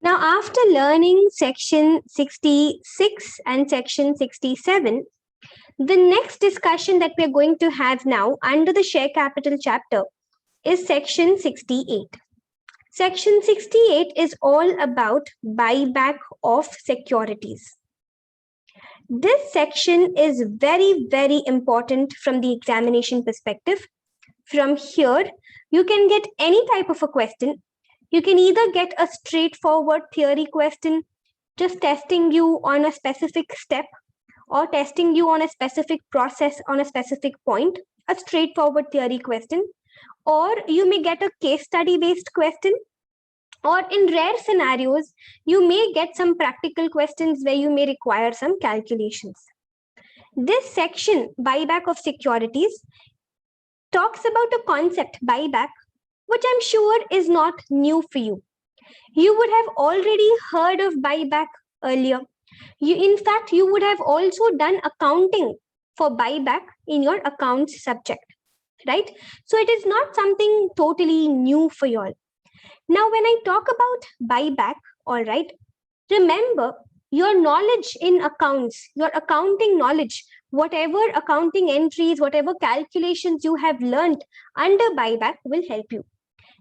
Now, after learning section 66 and section 67, the next discussion that we're going to have now under the share capital chapter is section 68. Section 68 is all about buyback of securities. This section is very, very important from the examination perspective. From here, you can get any type of a question. You can either get a straightforward theory question, just testing you on a specific step, or testing you on a specific process on a specific point, a straightforward theory question, or you may get a case study based question, or in rare scenarios, you may get some practical questions where you may require some calculations. This section, buyback of securities, talks about a concept, buyback, which I'm sure is not new for you. You would have already heard of buyback earlier. In fact, you would have also done accounting for buyback in your accounts subject, right? So it is not something totally new for you all. Now, when I talk about buyback, all right, remember your knowledge in accounts, your accounting knowledge, whatever accounting entries, whatever calculations you have learned under buyback will help you.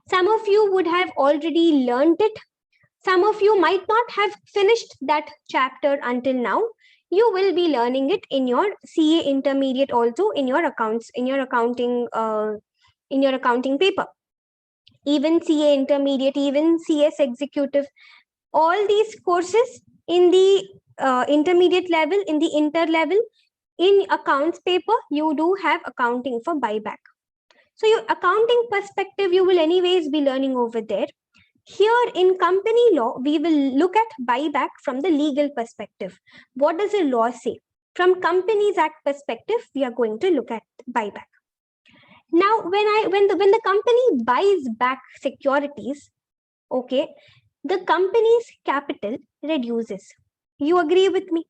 Some of you would have already learned it. Some of you might not have finished that chapter until now. You will be learning it in your CA intermediate also, in your accounts, in your accounting paper. Even CA intermediate, even CS executive, all these courses in the intermediate level, in the inter level, in accounts paper, you do have accounting for buyback. So your accounting perspective, you will anyways be learning over there. Here in company law, we will look at buyback from the legal perspective. What does the law say? From Companies Act perspective, we are going to look at buyback. Now, when the company buys back securities, okay, the company's capital reduces. You agree with me?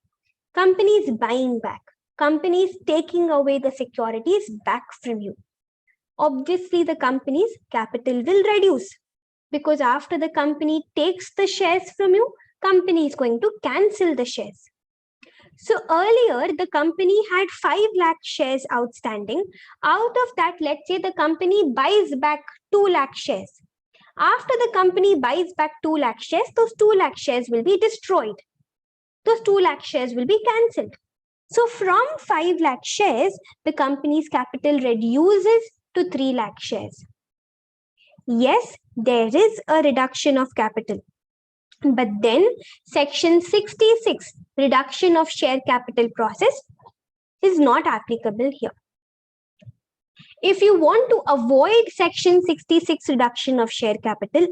Companies buying back, companies taking away the securities back from you. Obviously, the company's capital will reduce, because after the company takes the shares from you, company is going to cancel the shares. So earlier, the company had 5 lakh shares outstanding. Out of that, let's say the company buys back 2 lakh shares. After the company buys back 2 lakh shares, those 2 lakh shares will be destroyed. Those 2 lakh shares will be cancelled. So from 5 lakh shares, the company's capital reduces to 3 lakh shares. Yes, there is a reduction of capital. But then section 66, reduction of share capital process, is not applicable here. If you want to avoid section 66 reduction of share capital,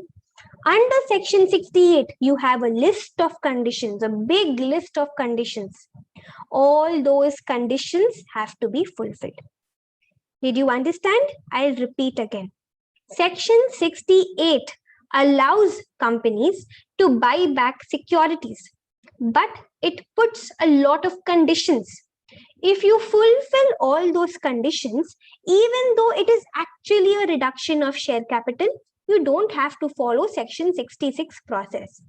under section 68, you have a list of conditions, a big list of conditions. All those conditions have to be fulfilled. Did you understand? I'll repeat again. Section 68 allows companies to buy back securities, but it puts a lot of conditions. If you fulfill all those conditions, even though it is actually a reduction of share capital, you don't have to follow section 66 process.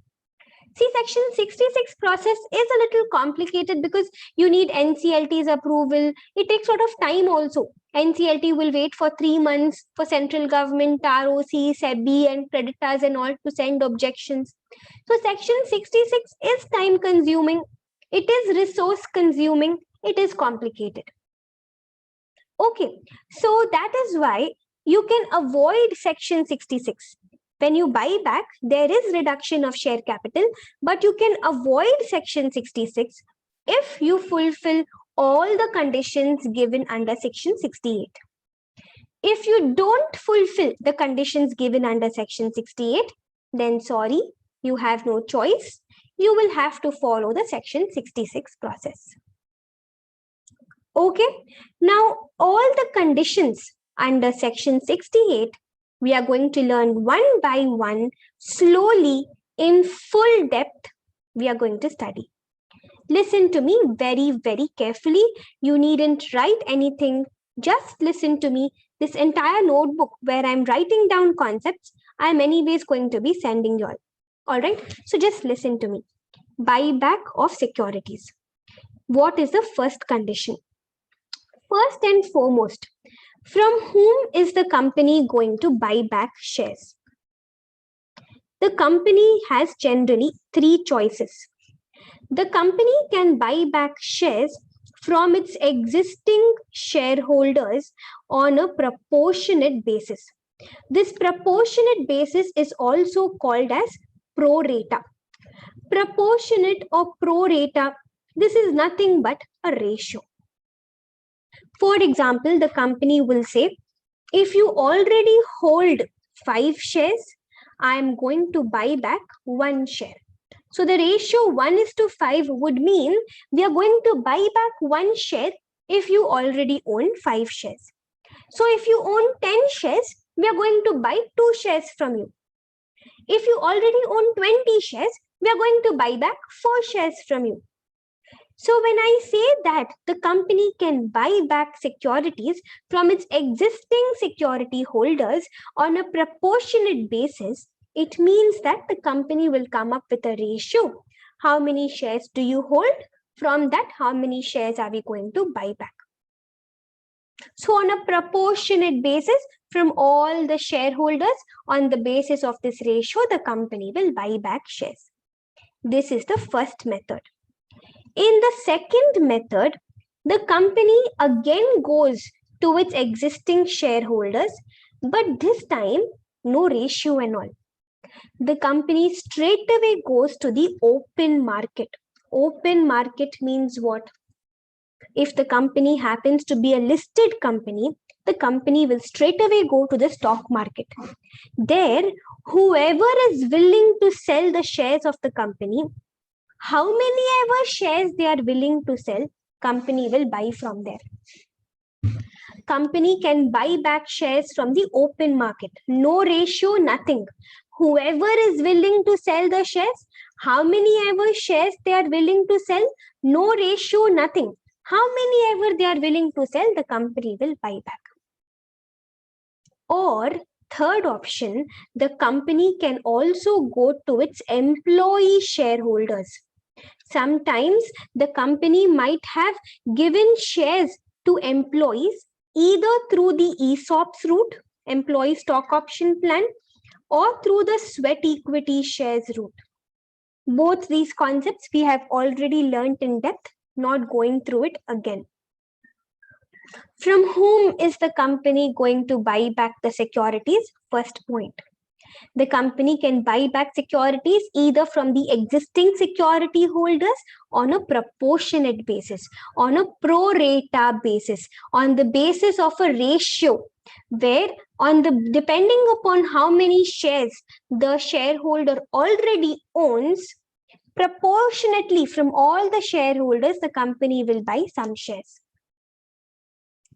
See, section 66 process is a little complicated because you need NCLT's approval. It takes a lot of time also. NCLT will wait for 3 months for central government, ROC, SEBI and creditors and all to send objections. So section 66 is time consuming. It is resource consuming. It is complicated. Okay, so that is why you can avoid section 66. When you buy back, there is reduction of share capital, but you can avoid section 66 if you fulfill all the conditions given under section 68. If you don't fulfill the conditions given under section 68, then sorry, you have no choice. You will have to follow the section 66 process. Okay, now all the conditions under section 68, we are going to learn one by one, slowly, in full depth, we are going to study. Listen to me very, very carefully. You needn't write anything. Just listen to me. This entire notebook where I'm writing down concepts, I'm anyways going to be sending you all. All right. So just listen to me. Buyback of securities. What is the first condition? First and foremost, from whom is the company going to buy back shares? The company has generally three choices. The company can buy back shares from its existing shareholders on a proportionate basis. This proportionate basis is also called as pro rata. Proportionate or pro rata, this is nothing but a ratio. For example, the company will say, if you already hold 5 shares, I am going to buy back 1 share. So the ratio 1:5 would mean we are going to buy back 1 share if you already own 5 shares. So if you own 10 shares, we are going to buy 2 shares from you. If you already own 20 shares, we are going to buy back 4 shares from you. So when I say that the company can buy back securities from its existing security holders on a proportionate basis, it means that the company will come up with a ratio. How many shares do you hold? From that, how many shares are we going to buy back? So on a proportionate basis, from all the shareholders, on the basis of this ratio, the company will buy back shares. This is the first method. In the second method, the company again goes to its existing shareholders, but this time no ratio and all. The company straight away goes to the open market. Open market means what? If the company happens to be a listed company, the company will straight away go to the stock market. There, whoever is willing to sell the shares of the company, how many ever shares they are willing to sell, company will buy from there. Company can buy back shares from the open market. No ratio, nothing. Whoever is willing to sell the shares, how many ever shares they are willing to sell, no ratio, nothing. How many ever they are willing to sell, the company will buy back. Or third option, the company can also go to its employee shareholders. Sometimes the company might have given shares to employees either through the ESOPs route, employee stock option plan, or through the sweat equity shares route. Both these concepts we have already learned in depth, not going through it again. From whom is the company going to buy back the securities? First point. The company can buy back securities either from the existing security holders on a proportionate basis, on a pro rata basis, on the basis of a ratio, where depending upon how many shares the shareholder already owns, proportionately from all the shareholders, the company will buy some shares.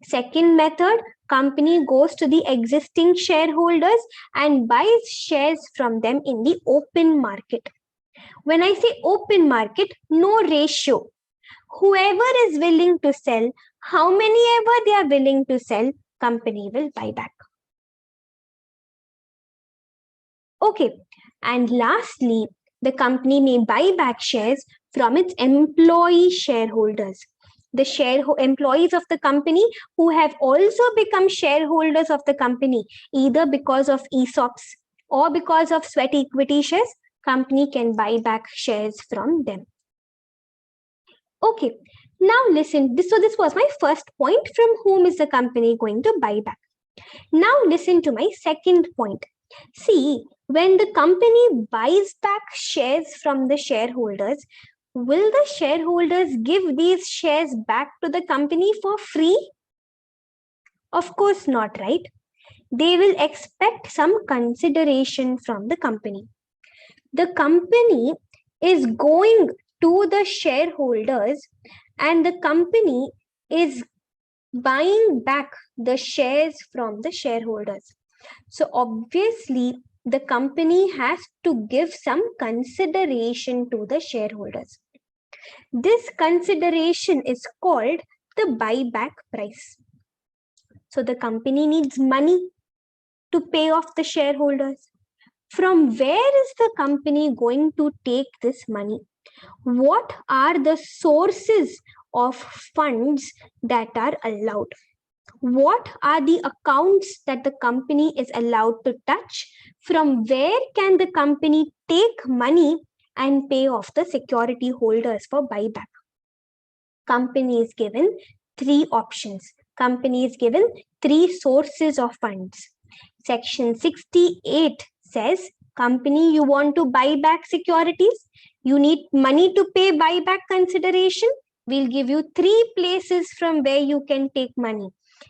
Second method, company goes to the existing shareholders and buys shares from them in the open market. When I say open market, no ratio. Whoever is willing to sell, how many ever they are willing to sell, company will buy back. Okay, and lastly, the company may buy back shares from its employee shareholders. The employees of the company who have also become shareholders of the company, either because of ESOPs or because of sweat equity shares, company can buy back shares from them. Okay, now listen, this was my first point, from whom is the company going to buy back. Now listen to my second point. See, when the company buys back shares from the shareholders, will the shareholders give these shares back to the company for free? Of course not, right? They will expect some consideration from the company. The company is going to the shareholders and the company is buying back the shares from the shareholders. So obviously, the company has to give some consideration to the shareholders. This consideration is called the buyback price. So the company needs money to pay off the shareholders. From where is the company going to take this money? What are the sources of funds that are allowed? What are the accounts that the company is allowed to touch? From where can the company take money and pay off the security holders for buyback? Company is given three options. Company is given three sources of funds. Section 68 says, company, you want to buy back securities, you need money to pay buyback consideration. We'll give you three places from where you can take money.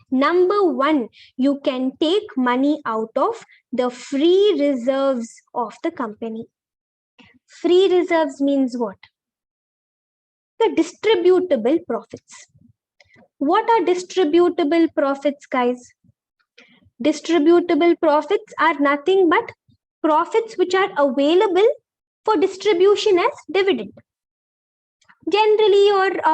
Number one, you can take money out of the free reserves of the company. Free reserves means what? The distributable profits. What are distributable profits, guys? Distributable profits are nothing but profits which are available for distribution as dividend. Generally,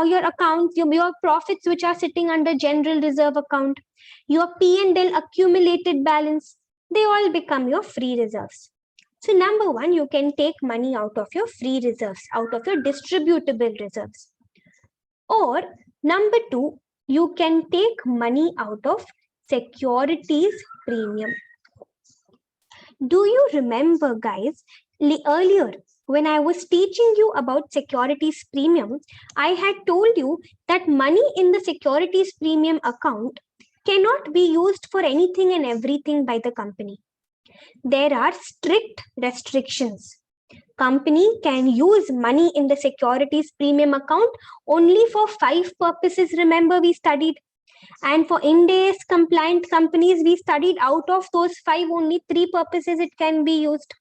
your accounts, your profits which are sitting under general reserve account, your P&L accumulated balance, they all become your free reserves. So number one, you can take money out of your free reserves, out of your distributable reserves. Or number two, you can take money out of securities premium. Do you remember, guys, earlier when I was teaching you about securities premium, I had told you that money in the securities premium account cannot be used for anything and everything by the company. There are strict restrictions. Company can use money in the securities premium account only for 5 purposes. Remember, we studied. And for Ind AS compliant companies, we studied out of those 5, only 3 purposes it can be used.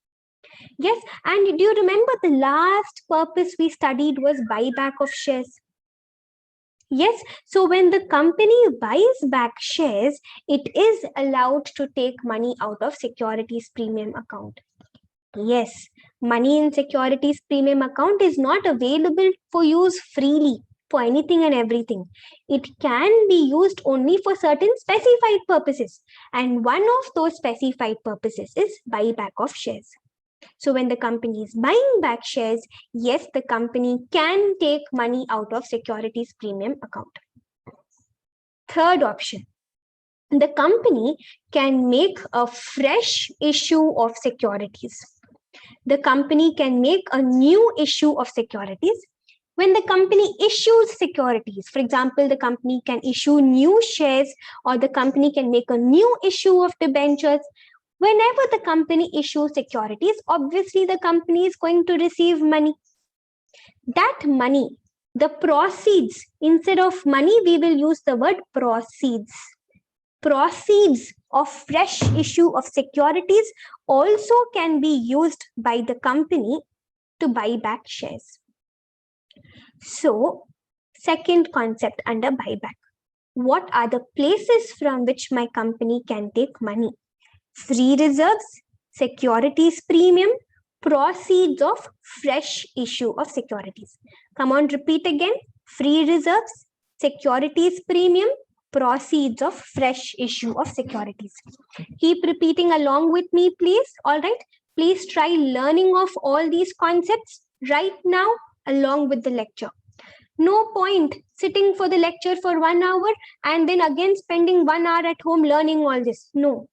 Yes, and do you remember the last purpose we studied was buyback of shares? Yes, so when the company buys back shares, it is allowed to take money out of securities premium account. Yes, money in securities premium account is not available for use freely for anything and everything. It can be used only for certain specified purposes. And one of those specified purposes is buyback of shares. So when the company is buying back shares, yes, the company can take money out of securities premium account. Third option, the company can make a fresh issue of securities. The company can make a new issue of securities. When the company issues securities, for example, the company can issue new shares or the company can make a new issue of debentures. Whenever the company issues securities, obviously the company is going to receive money. That money, the proceeds, instead of money, we will use the word proceeds. Proceeds of fresh issue of securities also can be used by the company to buy back shares. So, second concept under buyback. What are the places from which my company can take money? Free reserves, securities premium, proceeds of fresh issue of securities. Come on, repeat again. Free reserves, securities premium, proceeds of fresh issue of securities. Keep repeating along with me, please. All right. Please try learning of all these concepts right now along with the lecture. No point sitting for the lecture for 1 hour and then again spending 1 hour at home learning all this. No.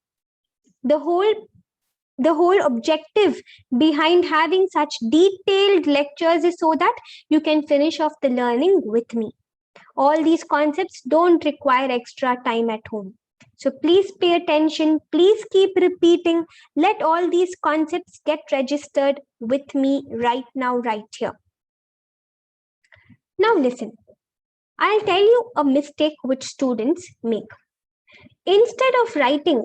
The whole objective behind having such detailed lectures is so that you can finish off the learning with me. All these concepts don't require extra time at home. So please pay attention. Please keep repeating. Let all these concepts get registered with me right now, right here. Now listen, I'll tell you a mistake which students make. Instead of writing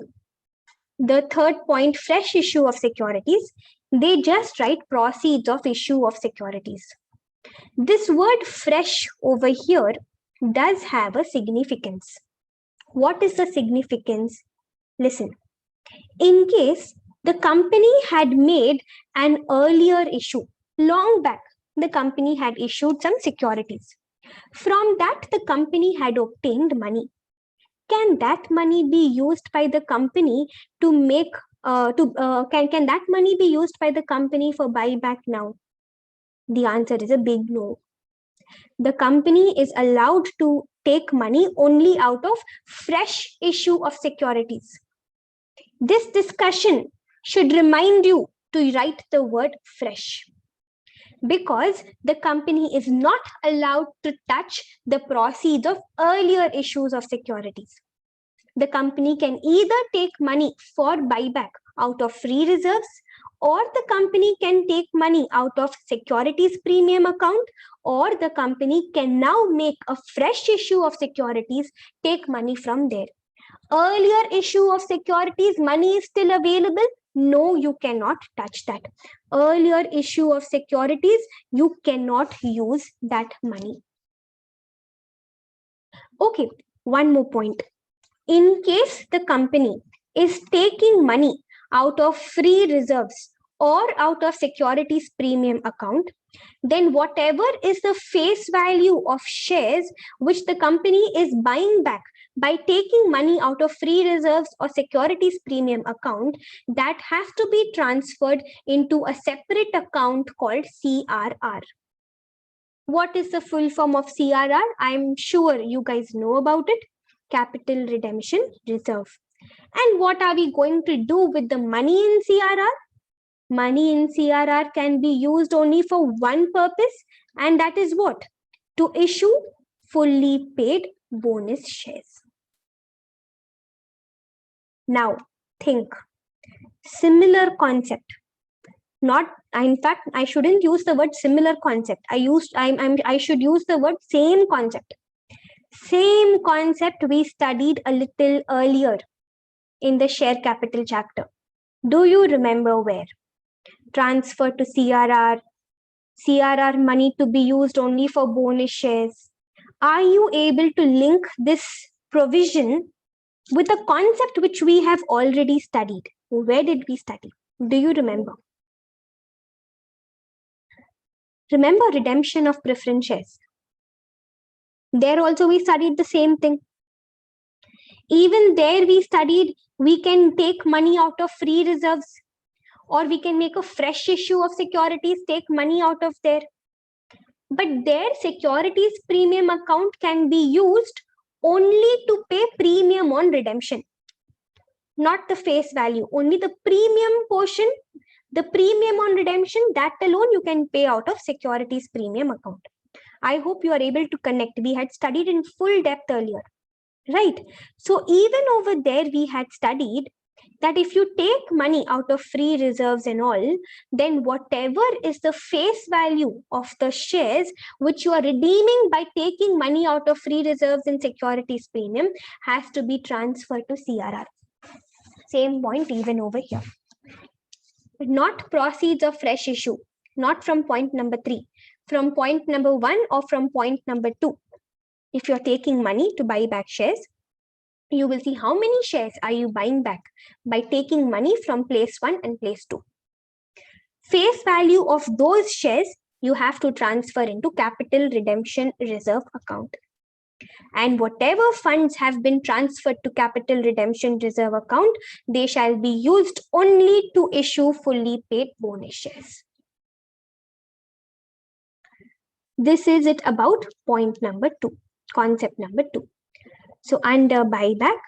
the third point, fresh issue of securities, they just write proceeds of issue of securities. This word fresh over here does have a significance. What is the significance? Listen, in case the company had made an earlier issue, long back, the company had issued some securities. From that, the company had obtained money. Can that money be used by the company to make can that money be used by the company for buyback now? The answer is a big no. The company is allowed to take money only out of fresh issue of securities. This discussion should remind you to write the word fresh, because the company is not allowed to touch the proceeds of earlier issues of securities. The company can either take money for buyback out of free reserves, or the company can take money out of securities premium account, or the company can now make a fresh issue of securities, take money from there. Earlier issue of securities, money is still available. No, you cannot touch that. Earlier issue of securities, you cannot use that money. Okay, one more point. In case the company is taking money out of free reserves or out of securities premium account, then whatever is the face value of shares which the company is buying back by taking money out of free reserves or securities premium account, that has to be transferred into a separate account called CRR. What is the full form of CRR? I'm sure you guys know about it. Capital Redemption Reserve. And what are we going to do with the money in CRR? Money in CRR can be used only for one purpose, and that is what? To issue fully paid bonus shares. Now, think. Similar concept. In fact, I shouldn't use the word similar concept. I should use the word same concept. Same concept we studied a little earlier in the share capital chapter. Do you remember where? Transfer to CRR, CRR money to be used only for bonus shares. Are you able to link this provision with a concept which we have already studied? Where did we study? Do you remember? Remember redemption of preference shares? There also we studied the same thing. Even there we studied we can take money out of free reserves, or we can make a fresh issue of securities, take money out of there. But their securities premium account can be used only to pay premium on redemption, not the face value, only the premium portion, the premium on redemption, that alone you can pay out of securities premium account. I hope you are able to connect. We had studied in full depth earlier, right? So even over there, we had studied that if you take money out of free reserves and all, then whatever is the face value of the shares which you are redeeming by taking money out of free reserves and securities premium has to be transferred to CRR. Same point even over here. Not proceeds of fresh issue, not from point number 3, from point number 1 or from point number 2. If you're taking money to buy back shares, you will see how many shares are you buying back by taking money from place 1 and place 2. Face value of those shares you have to transfer into capital redemption reserve account. And whatever funds have been transferred to capital redemption reserve account, they shall be used only to issue fully paid bonus shares. This is it about point number 2, concept number 2. So under buyback,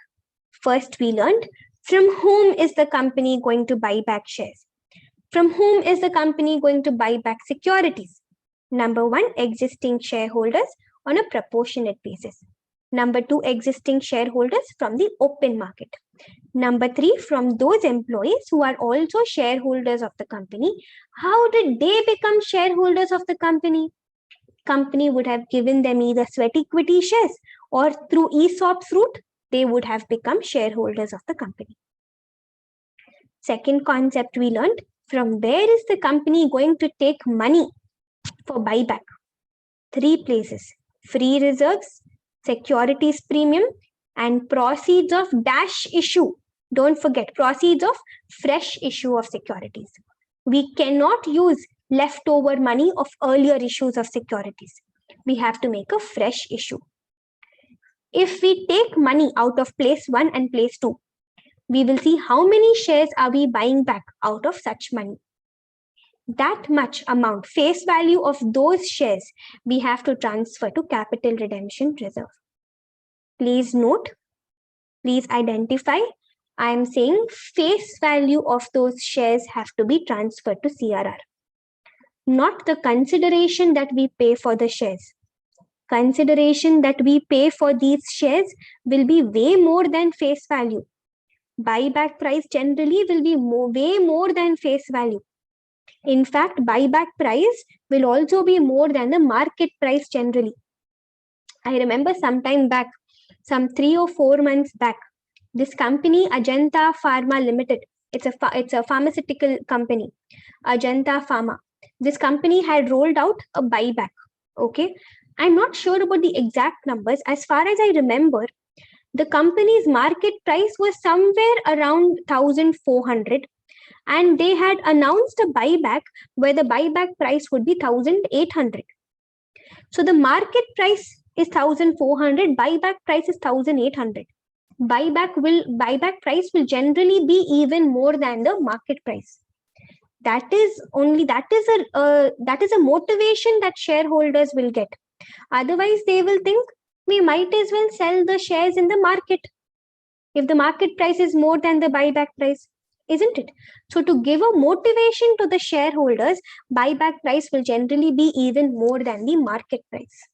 first we learned from whom is the company going to buy back shares? From whom is the company going to buy back securities? Number 1, existing shareholders on a proportionate basis. Number 2, existing shareholders from the open market. Number 3, from those employees who are also shareholders of the company. How did they become shareholders of the company? Company would have given them either sweat equity shares, or through ESOPs route, they would have become shareholders of the company. Second concept we learned, from where is the company going to take money for buyback? 3 places: free reserves, securities premium, and proceeds of dash issue. Don't forget, proceeds of fresh issue of securities. We cannot use leftover money of earlier issues of securities. We have to make a fresh issue. If we take money out of place 1 and place 2, we will see how many shares are we buying back out of such money. That much amount, face value of those shares, we have to transfer to capital redemption reserve. Please note, please identify, I am saying face value of those shares have to be transferred to CRR, not the consideration that we pay for the shares. Consideration that we pay for these shares will be way more than face value. Buyback price generally will be way more than face value. In fact, buyback price will also be more than the market price generally. I remember some time back, some 3 or 4 months back, this company, Ajanta Pharma Limited, it's a pharmaceutical company, Ajanta Pharma. This company had rolled out a buyback. Okay, I'm not sure about the exact numbers. As far as I remember, the company's market price was somewhere around 1,400, and they had announced a buyback where the buyback price would be 1,800. So the market price is 1,400, buyback price is 1,800. Buyback price will generally be even more than the market price. That is a motivation that shareholders will get. Otherwise, they will think we might as well sell the shares in the market if the market price is more than the buyback price, isn't it? So to give a motivation to the shareholders, buyback price will generally be even more than the market price.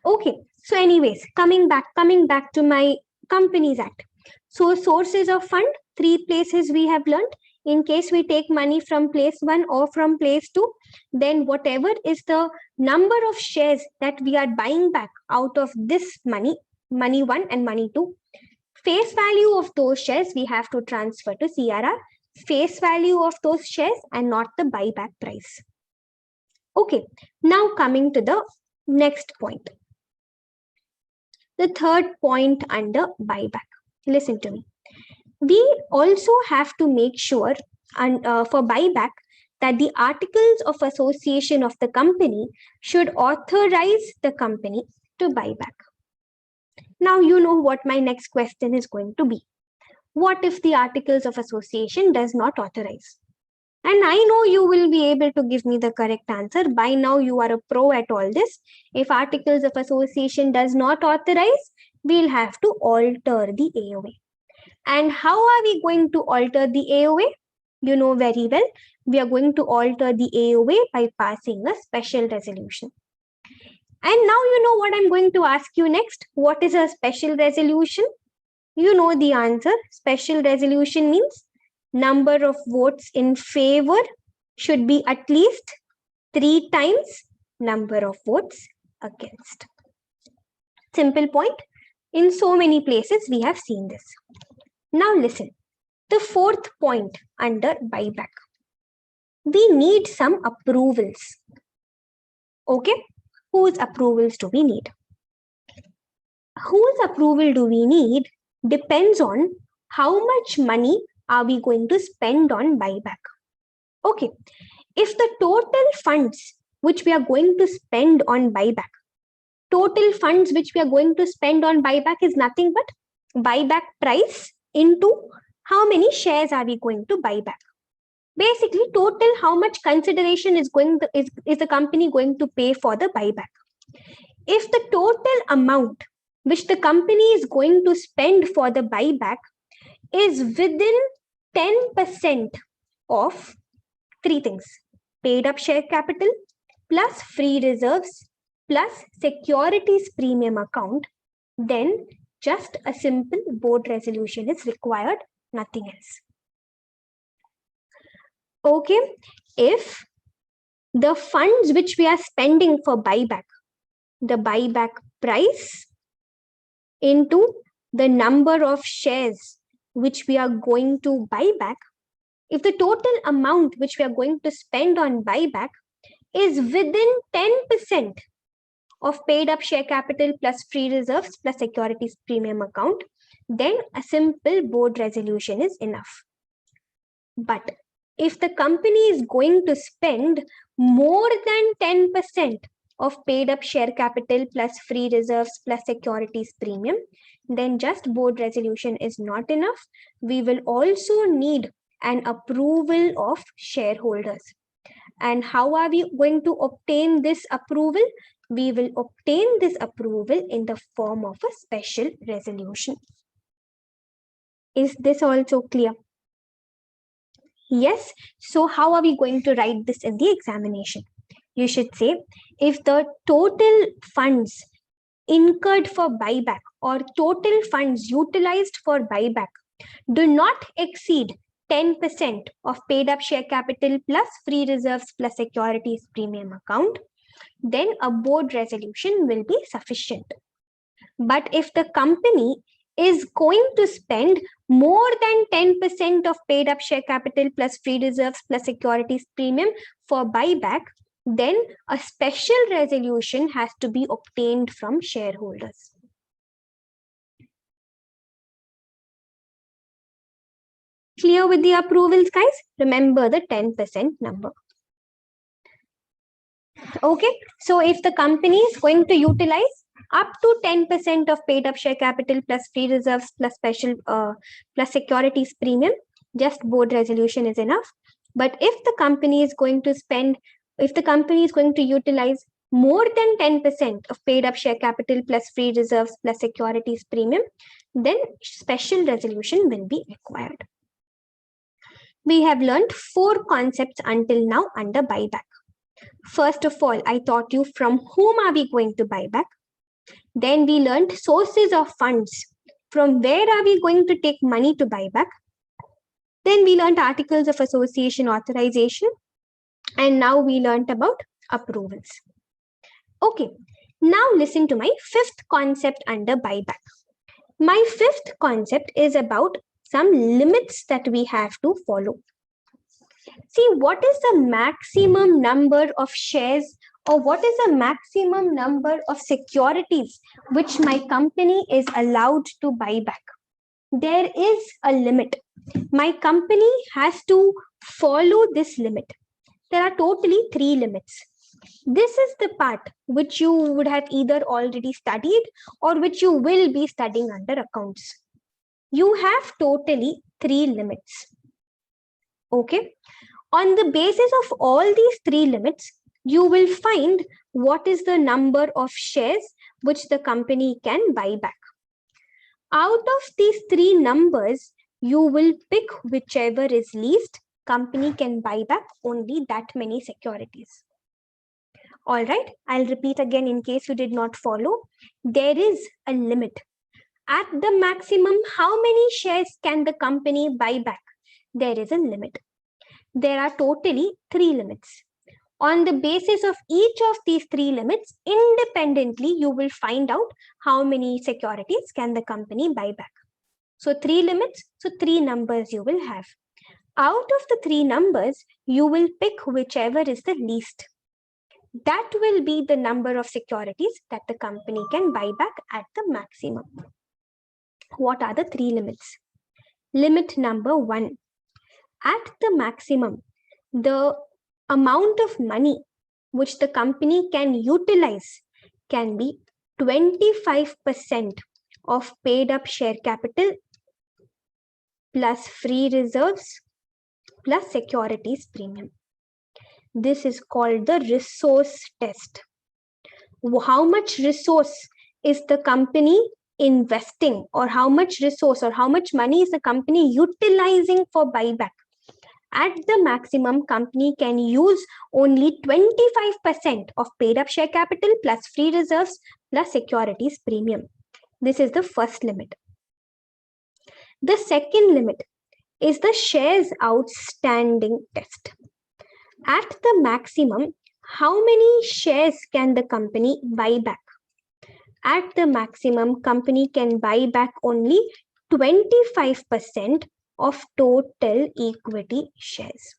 Okay, so anyways, coming back to my Companies Act. So sources of fund, 3 places we have learned. In case we take money from place 1 or from place 2, then whatever is the number of shares that we are buying back out of this money 1 and money 2, face value of those shares we have to transfer to CRR, face value of those shares and not the buyback price. Okay, now coming to the next point. The third point under buyback. Listen to me. We also have to make sure for buyback that the articles of association of the company should authorize the company to buy back. Now you know what my next question is going to be. What if the articles of association does not authorize? And I know you will be able to give me the correct answer. By now you are a pro at all this. If articles of association does not authorize, we'll have to alter the AOA. And how are we going to alter the AOA? You know very well, we are going to alter the AOA by passing a special resolution. And now you know what I'm going to ask you next. What is a special resolution? You know the answer. Special resolution means number of votes in favor should be at least 3 times number of votes against. Simple point. In so many places we have seen this. Now listen, the fourth point under buyback. We need some approvals. Okay, whose approvals do we need? Whose approval do we need depends on how much money are we going to spend on buyback. Okay, if the total funds which we are going to spend on buyback, is nothing but buyback price into how many shares are we going to buy back. Basically, total how much consideration is the company going to pay for the buyback. If the total amount which the company is going to spend for the buyback is within 10% of 3 things: paid up share capital plus free reserves plus securities premium account, then just a simple board resolution is required, nothing else. Okay, if the funds which we are spending for buyback, the buyback price into the number of shares which we are going to buy back, if the total amount which we are going to spend on buyback is within 10% of paid up share capital plus free reserves plus securities premium account, then a simple board resolution is enough. But if the company is going to spend more than 10% of paid up share capital plus free reserves plus securities premium, then just board resolution is not enough. We will also need an approval of shareholders. And how are we going to obtain this approval? We will obtain this approval in the form of a special resolution. Is this also clear? Yes. So how are we going to write this in the examination? You should say, if the total funds incurred for buyback or total funds utilized for buyback do not exceed 10% of paid up share capital plus free reserves plus securities premium account, then a board resolution will be sufficient. But if the company is going to spend more than 10% of paid up share capital plus free reserves plus securities premium for buyback, then a special resolution has to be obtained from shareholders. Clear with the approvals, guys? Remember the 10% number. Okay, so if the company is going to utilize up to 10% of paid up share capital plus free reserves plus special plus securities premium, just board resolution is enough. But if the company is going to utilize more than 10% of paid up share capital plus free reserves plus securities premium, then special resolution will be required. We have learned 4 concepts until now under buyback. First of all, I taught you from whom are we going to buy back. Then we learned sources of funds. From where are we going to take money to buy back? Then we learned articles of association authorization. And now we learned about approvals. Okay, now listen to my 5th concept under buyback. My 5th concept is about some limits that we have to follow. See, what is the maximum number of shares or what is the maximum number of securities which my company is allowed to buy back? There is a limit. My company has to follow this limit. There are totally 3 limits. This is the part which you would have either already studied or which you will be studying under accounts. You have totally 3 limits. Okay. On the basis of all these 3 limits, you will find what is the number of shares which the company can buy back. Out of these 3 numbers, you will pick whichever is least. Company can buy back only that many securities. All right, I'll repeat again in case you did not follow. There is a limit. At the maximum, how many shares can the company buy back? There is a limit. There are totally 3 limits. On the basis of each of these 3 limits, independently, you will find out how many securities can the company buy back. So 3 limits, so 3 numbers you will have. Out of the 3 numbers, you will pick whichever is the least. That will be the number of securities that the company can buy back at the maximum. What are the 3 limits? Limit number 1. At the maximum, the amount of money which the company can utilize can be 25% of paid up share capital plus free reserves plus securities premium. This is called the resource test. How much resource is the company investing, or how much resource or how much money is the company utilizing for buyback? At the maximum, company can use only 25% of paid up share capital plus free reserves plus securities premium. This is the first limit. The second limit is the shares outstanding test. At the maximum, how many shares can the company buy back? At the maximum, company can buy back only 25% of total equity shares.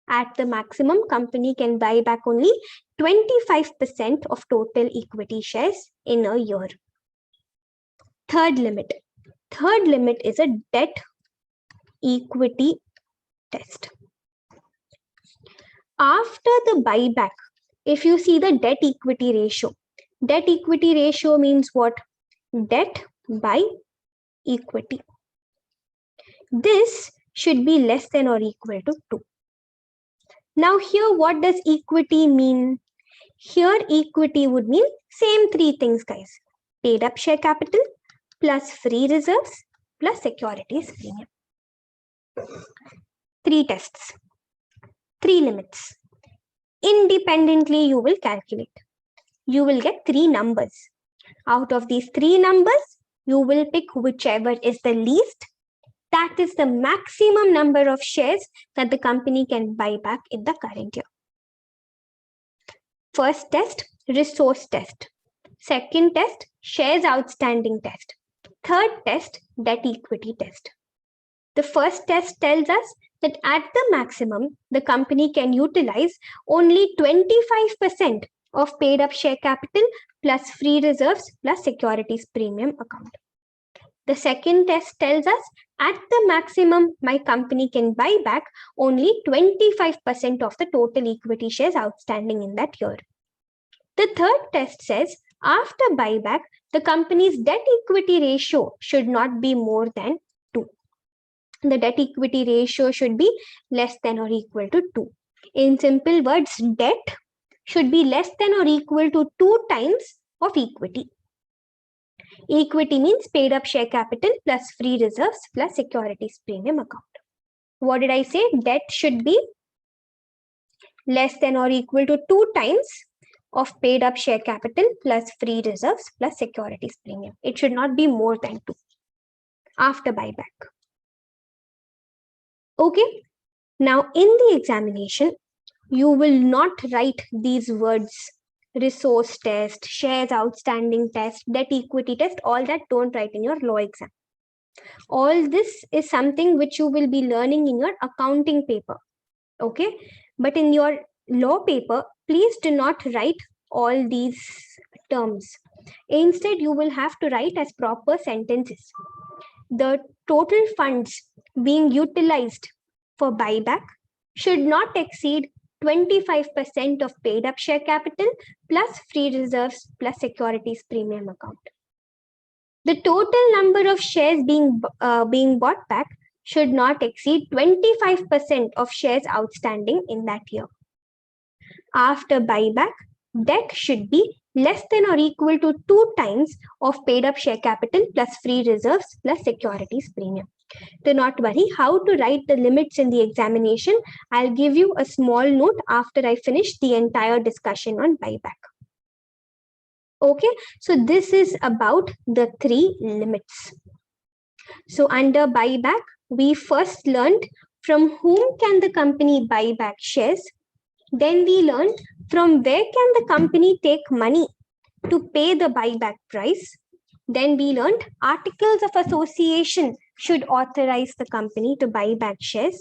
At the maximum, company can buy back only 25% of total equity shares in a year. Third limit. Third limit is a debt equity test. After the buyback, if you see the debt equity ratio means what? Debt by equity. This should be less than or equal to 2. Now here, what does equity mean? Here equity would mean same three things, guys. Paid up share capital plus free reserves plus securities premium. 3 tests, 3 limits. Independently you will calculate. You will get 3 numbers. Out of these 3 numbers, you will pick whichever is the least. That is the maximum number of shares that the company can buy back in the current year. First test, resource test. Second test, shares outstanding test. Third test, debt equity test. The first test tells us that at the maximum, the company can utilize only 25% of paid up share capital plus free reserves plus securities premium account. The second test tells us at the maximum, my company can buy back only 25% of the total equity shares outstanding in that year. The third test says after buyback, the company's debt equity ratio should not be more than 2. The debt equity ratio should be less than or equal to 2. In simple words, debt should be less than or equal to 2 times of equity. Equity means paid up share capital plus free reserves plus securities premium account. What did I say? Debt should be less than or equal to 2 times of paid up share capital plus free reserves plus securities premium. It should not be more than 2 after buyback. Okay. Now in the examination, you will not write these words: resource test, shares outstanding test, debt equity test. All that don't write in your law exam. All this is something which you will be learning in your accounting paper. Okay. But in your law paper, please do not write all these terms. Instead, you will have to write as proper sentences. The total funds being utilized for buyback should not exceed 25% of paid up share capital plus free reserves plus securities premium account. The total number of shares being bought back should not exceed 25% of shares outstanding in that year. After buyback, debt should be less than or equal to 2 times of paid up share capital plus free reserves plus securities premium. Do not worry how to write the limits in the examination. I'll give you a small note after I finish the entire discussion on buyback. Okay, so this is about the 3 limits. So under buyback, we first learned from whom can the company buy back shares. Then we learned from where can the company take money to pay the buyback price. Then we learned articles of association should authorize the company to buy back shares.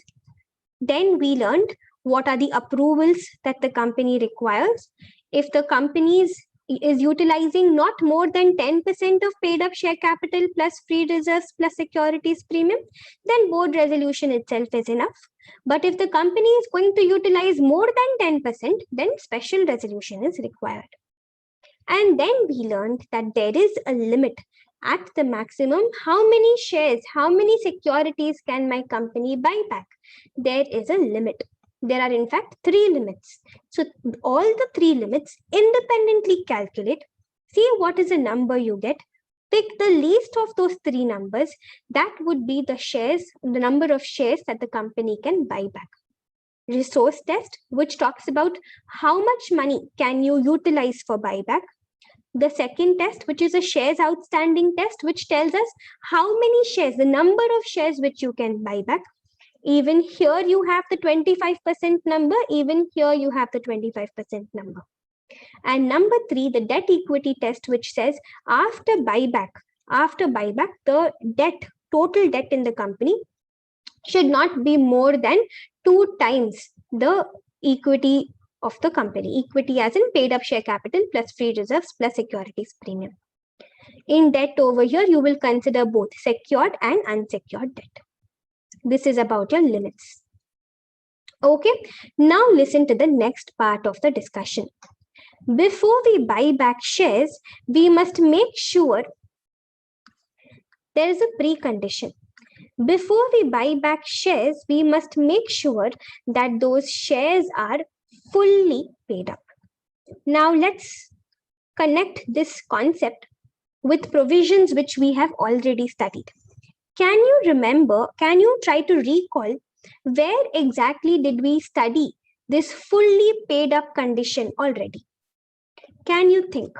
Then we learned what are the approvals that the company requires. If the company is utilizing not more than 10% of paid up share capital plus free reserves plus securities premium, then board resolution itself is enough. But if the company is going to utilize more than 10%, then special resolution is required. And then we learned that there is a limit at the maximum. How many shares, how many securities can my company buy back? There is a limit. There are in fact 3 limits. So all the 3 limits independently calculate. See what is the number you get. Pick the least of those 3 numbers. That would be the shares, the number of shares that the company can buy back. Resource test, which talks about how much money can you utilize for buyback. The second test, which is a shares outstanding test, which tells us how many shares, the number of shares which you can buy back. Even here you have the 25% number. Even here you have the 25% number. And number 3, the debt equity test, which says after buyback, the debt, total debt in the company should not be more than 2 times the equity of the company. Equity as in paid up share capital plus free reserves plus securities premium. In debt over here, you will consider both secured and unsecured debt. This is about your limits. Okay, now listen to the next part of the discussion. Before we buy back shares, we must make sure there is a precondition. Before we buy back shares, we must make sure that those shares are fully paid up. Now let's connect this concept with provisions which we have already studied. Can you try to recall where exactly did we study this fully paid up condition already? Can you think?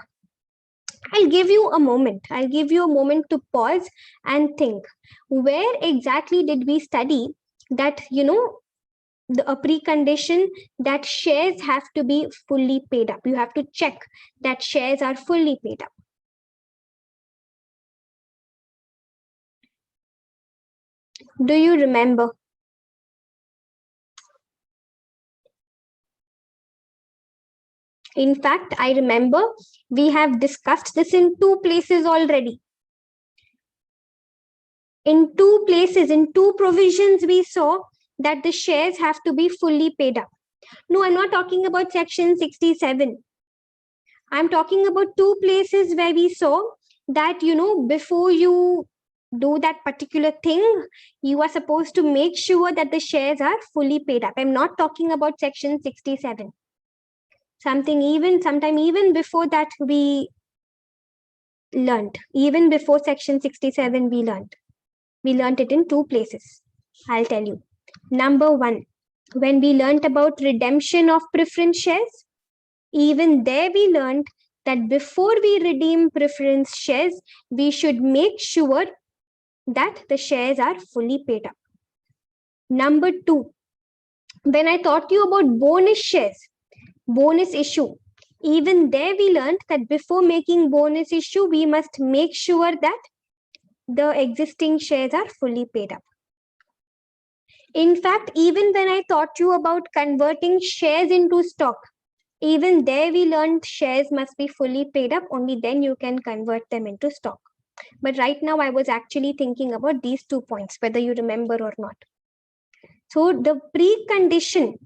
I'll give you a moment. I'll give you a moment to pause and think. Where exactly did we study that, a precondition that shares have to be fully paid up? You have to check that shares are fully paid up. Do you remember? In fact, I remember we have discussed this in two places already. In two places, in two provisions, we saw that the shares have to be fully paid up. No, I'm not talking about section 67. I'm talking about two places where we saw that, before you do that particular thing, you are supposed to make sure that the shares are fully paid up. I'm not talking about section 67. Sometime even before that we learned. Even before section 67 we learned it in two places. I'll tell you. Number one, when we learned about redemption of preference shares, even there we learned that before we redeem preference shares, we should make sure that the shares are fully paid up. Number two, when I taught you about bonus shares, bonus issue, even there we learned that before making bonus issue, we must make sure that the existing shares are fully paid up. In fact, even when I taught you about converting shares into stock, even there we learned shares must be fully paid up, only then you can convert them into stock. But right now I was actually thinking about these 2 points, whether you remember or not. So the precondition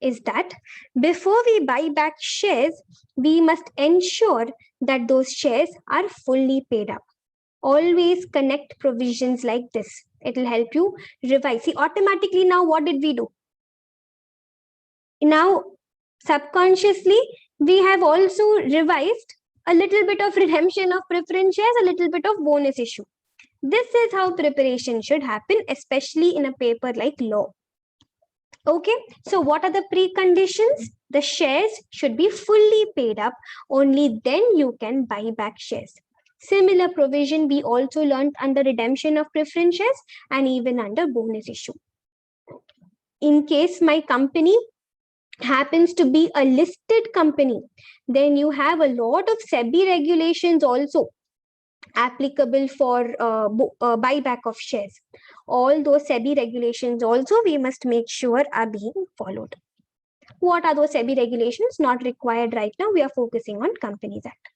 is that before we buy back shares, we must ensure that those shares are fully paid up. Always connect provisions like this. It will help you revise. See, automatically now what did we do? Now, subconsciously, we have also revised a little bit of redemption of preference shares, a little bit of bonus issue. This is how preparation should happen, especially in a paper like law. Okay, so what are the preconditions? The shares should be fully paid up. Only then you can buy back shares. Similar provision we also learned under redemption of preference shares and even under bonus issue. In case my company happens to be a listed company, then you have a lot of SEBI regulations also applicable for buyback of shares. All those SEBI regulations also we must make sure are being followed. What are those SEBI regulations? Not required right now. We are focusing on Companies Act.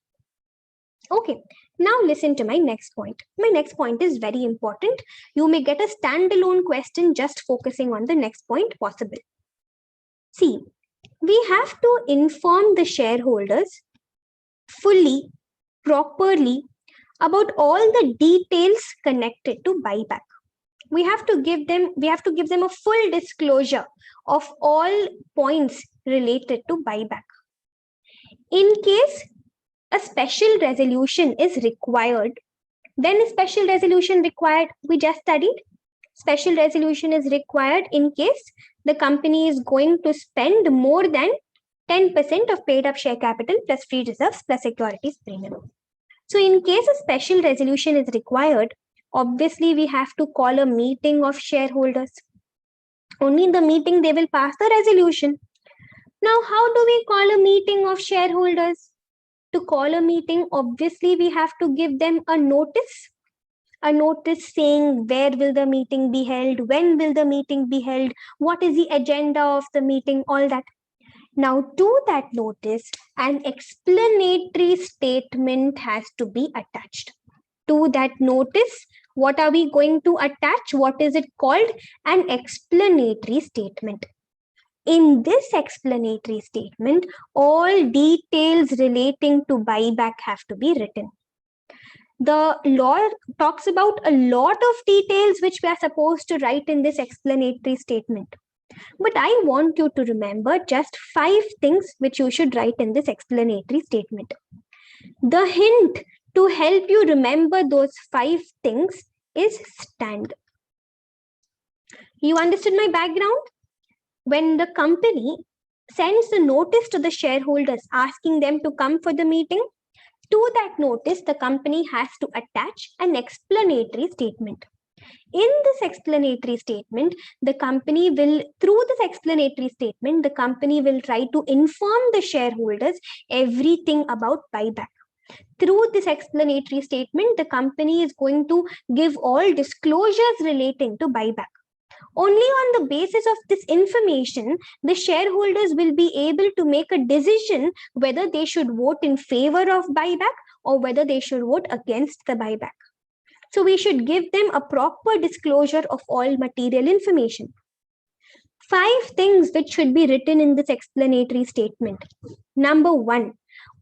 Okay, now listen to my next point. My next point is very important. You may get a standalone question just focusing on the next point possible. See, we have to inform the shareholders fully, properly about all the details connected to buyback. We have to give them a full disclosure of all points related to buyback. In case a special resolution is required, then a special resolution required, we just studied. Special resolution is required in case the company is going to spend more than 10% of paid up share capital plus free reserves plus securities premium. So in case a special resolution is required, obviously we have to call a meeting of shareholders. Only in the meeting they will pass the resolution. Now, how do we call a meeting of shareholders? To call a meeting, obviously we have to give them a notice saying where will the meeting be held, when will the meeting be held, what is the agenda of the meeting, all that. Now, to that notice, an explanatory statement has to be attached. To that notice, What are we going to attach? What is it called? An explanatory statement. In this explanatory statement, all details relating to buyback have to be written. The law talks about a lot of details which we are supposed to write in this explanatory statement. But I want you to remember just 5 things which you should write in this explanatory statement. The hint to help you remember those 5 things is stand. You understood my background? When the company sends a notice to the shareholders asking them to come for the meeting, to that notice, the company has to attach an explanatory statement. In this explanatory statement, the company will try to inform the shareholders everything about buyback. Through this explanatory statement, the company is going to give all disclosures relating to buyback. Only on the basis of this information, the shareholders will be able to make a decision whether they should vote in favor of buyback or whether they should vote against the buyback. So we should give them a proper disclosure of all material information. 5 things which should be written in this explanatory statement. Number 1,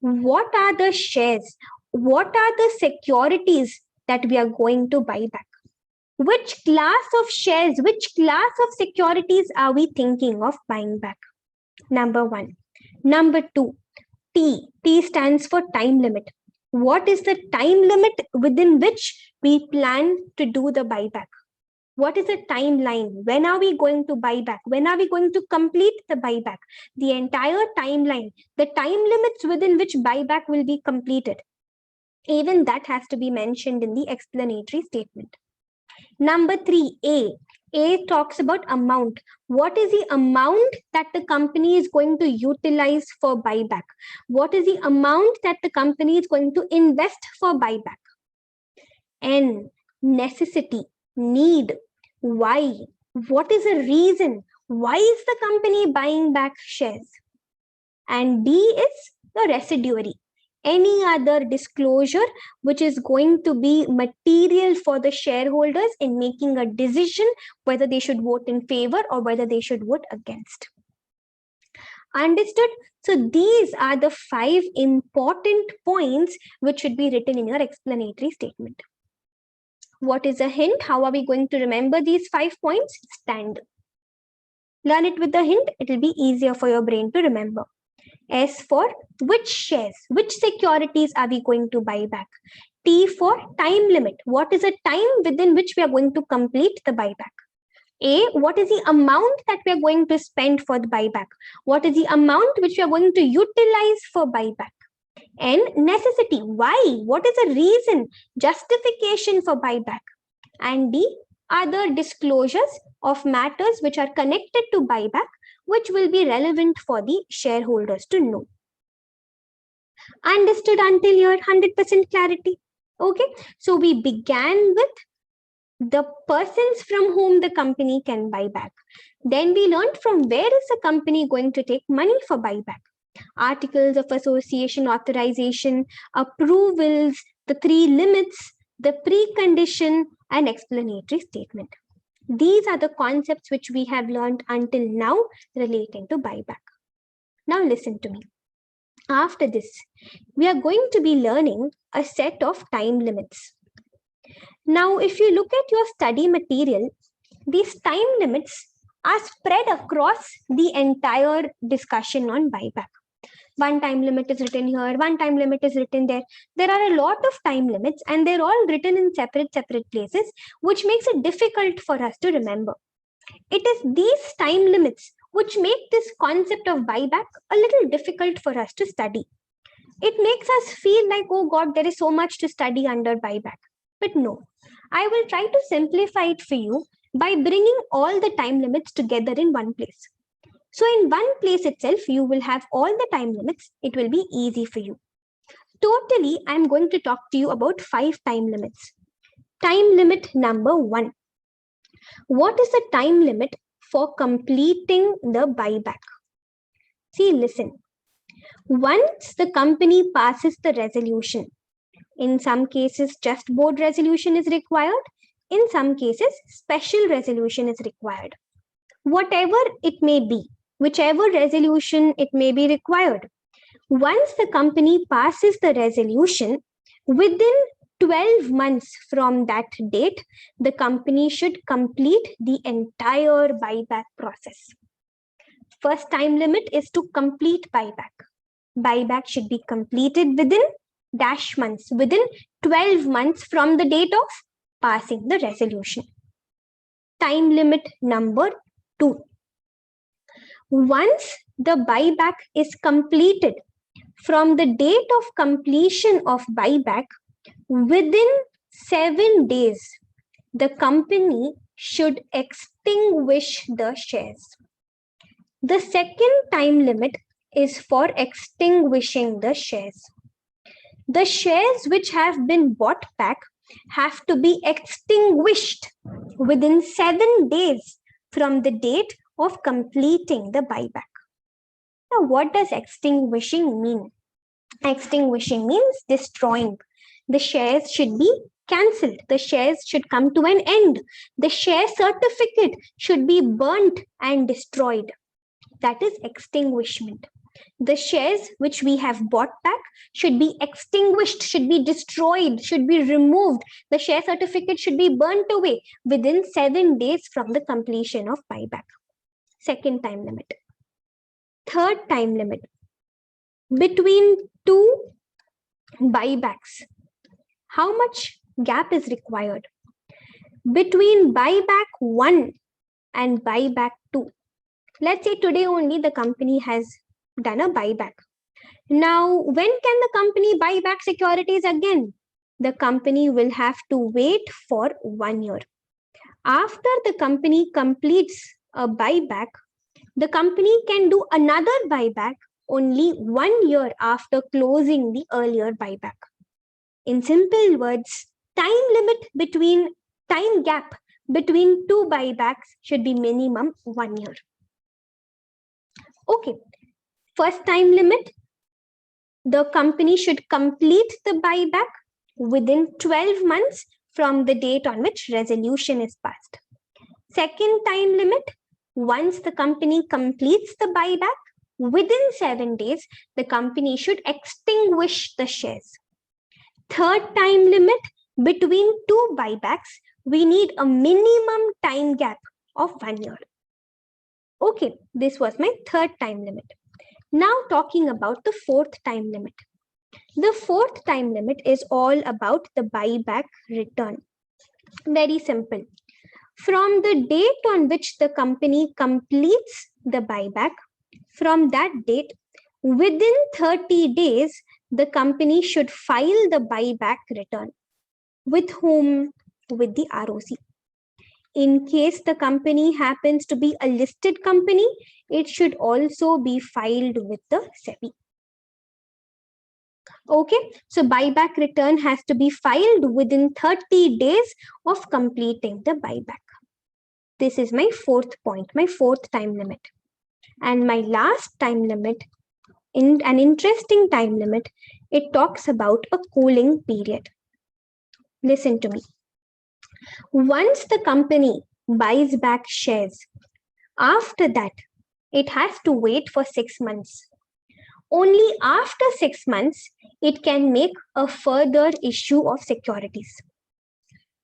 what are the shares? What are the securities that we are going to buy back? Which class of shares, which class of securities are we thinking of buying back? Number 1. Number 2, T. T stands for time limit. What is the time limit within which we plan to do the buyback? What is the timeline? When are we going to buy back? When are we going to complete the buyback? The entire timeline, the time limits within which buyback will be completed. Even that has to be mentioned in the explanatory statement. Number 3, A. A talks about amount. What is the amount that the company is going to utilize for buyback? What is the amount that the company is going to invest for buyback? N. Necessity, need. Why? What is the reason? Why is the company buying back shares? And D is the residuary. Any other disclosure which is going to be material for the shareholders in making a decision whether they should vote in favor or whether they should vote against. Understood? So these are the 5 important points which should be written in your explanatory statement. What is a hint? How are we going to remember these 5 points? Stand. Learn it with the hint. It will be easier for your brain to remember. S for which shares, which securities are we going to buy back? T for time limit. What is the time within which we are going to complete the buyback? A, what is the amount that we are going to spend for the buyback? What is the amount which we are going to utilize for buyback? N, necessity. Why? What is the reason, justification for buyback? And D, other disclosures of matters which are connected to buyback, which will be relevant for the shareholders to know. Understood until here? 100% clarity. Okay, so we began with the persons from whom the company can buy back. Then we learned from where is the company going to take money for buyback. Articles of association, authorization, approvals, the 3 limits, the precondition, and explanatory statement. These are the concepts which we have learned until now relating to buyback. Now listen to me. After this, we are going to be learning a set of time limits. Now, if you look at your study material, these time limits are spread across the entire discussion on buyback. One time limit is written here, one time limit is written there. There are a lot of time limits and they're all written in separate places, which makes it difficult for us to remember. It is these time limits which make this concept of buyback a little difficult for us to study. It makes us feel like, oh God, there is so much to study under buyback. But no, I will try to simplify it for you by bringing all the time limits together in one place. So in one place itself, you will have all the time limits. It will be easy for you. Totally, I'm going to talk to you about 5 time limits. Time limit number 1. What is the time limit for completing the buyback? See, listen. Once the company passes the resolution, in some cases, just board resolution is required. In some cases, special resolution is required. Whatever it may be, whichever resolution it may be required, once the company passes the resolution, within 12 months from that date, the company should complete the entire buyback process. First time limit is to complete buyback. Buyback should be completed within dash months, within 12 months from the date of passing the resolution. Time limit number 2. Once the buyback is completed, from the date of completion of buyback, within 7 days, the company should extinguish the shares. The second time limit is for extinguishing the shares. The shares which have been bought back have to be extinguished within 7 days from the date of completing the buyback. Now, what does extinguishing mean? Extinguishing means destroying. The shares should be cancelled. The shares should come to an end. The share certificate should be burnt and destroyed. That is extinguishment. The shares which we have bought back should be extinguished, should be destroyed, should be removed. The share certificate should be burnt away within 7 days from the completion of buyback. Second time limit. Third time limit. Between two buybacks, how much gap is required? Between buyback 1 and buyback 2. Let's say today only the company has done a buyback. Now, when can the company buy back securities again? The company will have to wait for 1 year. After the company completes a buyback, the company can do another buyback only 1 year after closing the earlier buyback. In simple words, time gap between two buybacks should be minimum 1 year. Okay, first time limit, the company should complete the buyback within 12 months from the date on which resolution is passed. Second time limit, once the company completes the buyback, within 7 days, the company should extinguish the shares. Third time limit, between two buybacks, we need a minimum time gap of 1 year. Okay, this was my third time limit. Now talking about the fourth time limit. The fourth time limit is all about the buyback return. Very simple. From the date on which the company completes the buyback, from that date, within 30 days, the company should file the buyback return. With whom? With the ROC. In case the company happens to be a listed company, it should also be filed with the SEBI. Okay, so buyback return has to be filed within 30 days of completing the buyback. This is my fourth point, my fourth time limit. And my last time limit, in an interesting time limit, it talks about a cooling period. Listen to me. Once the company buys back shares, after that, it has to wait for 6 months. Only after 6 months, it can make a further issue of securities.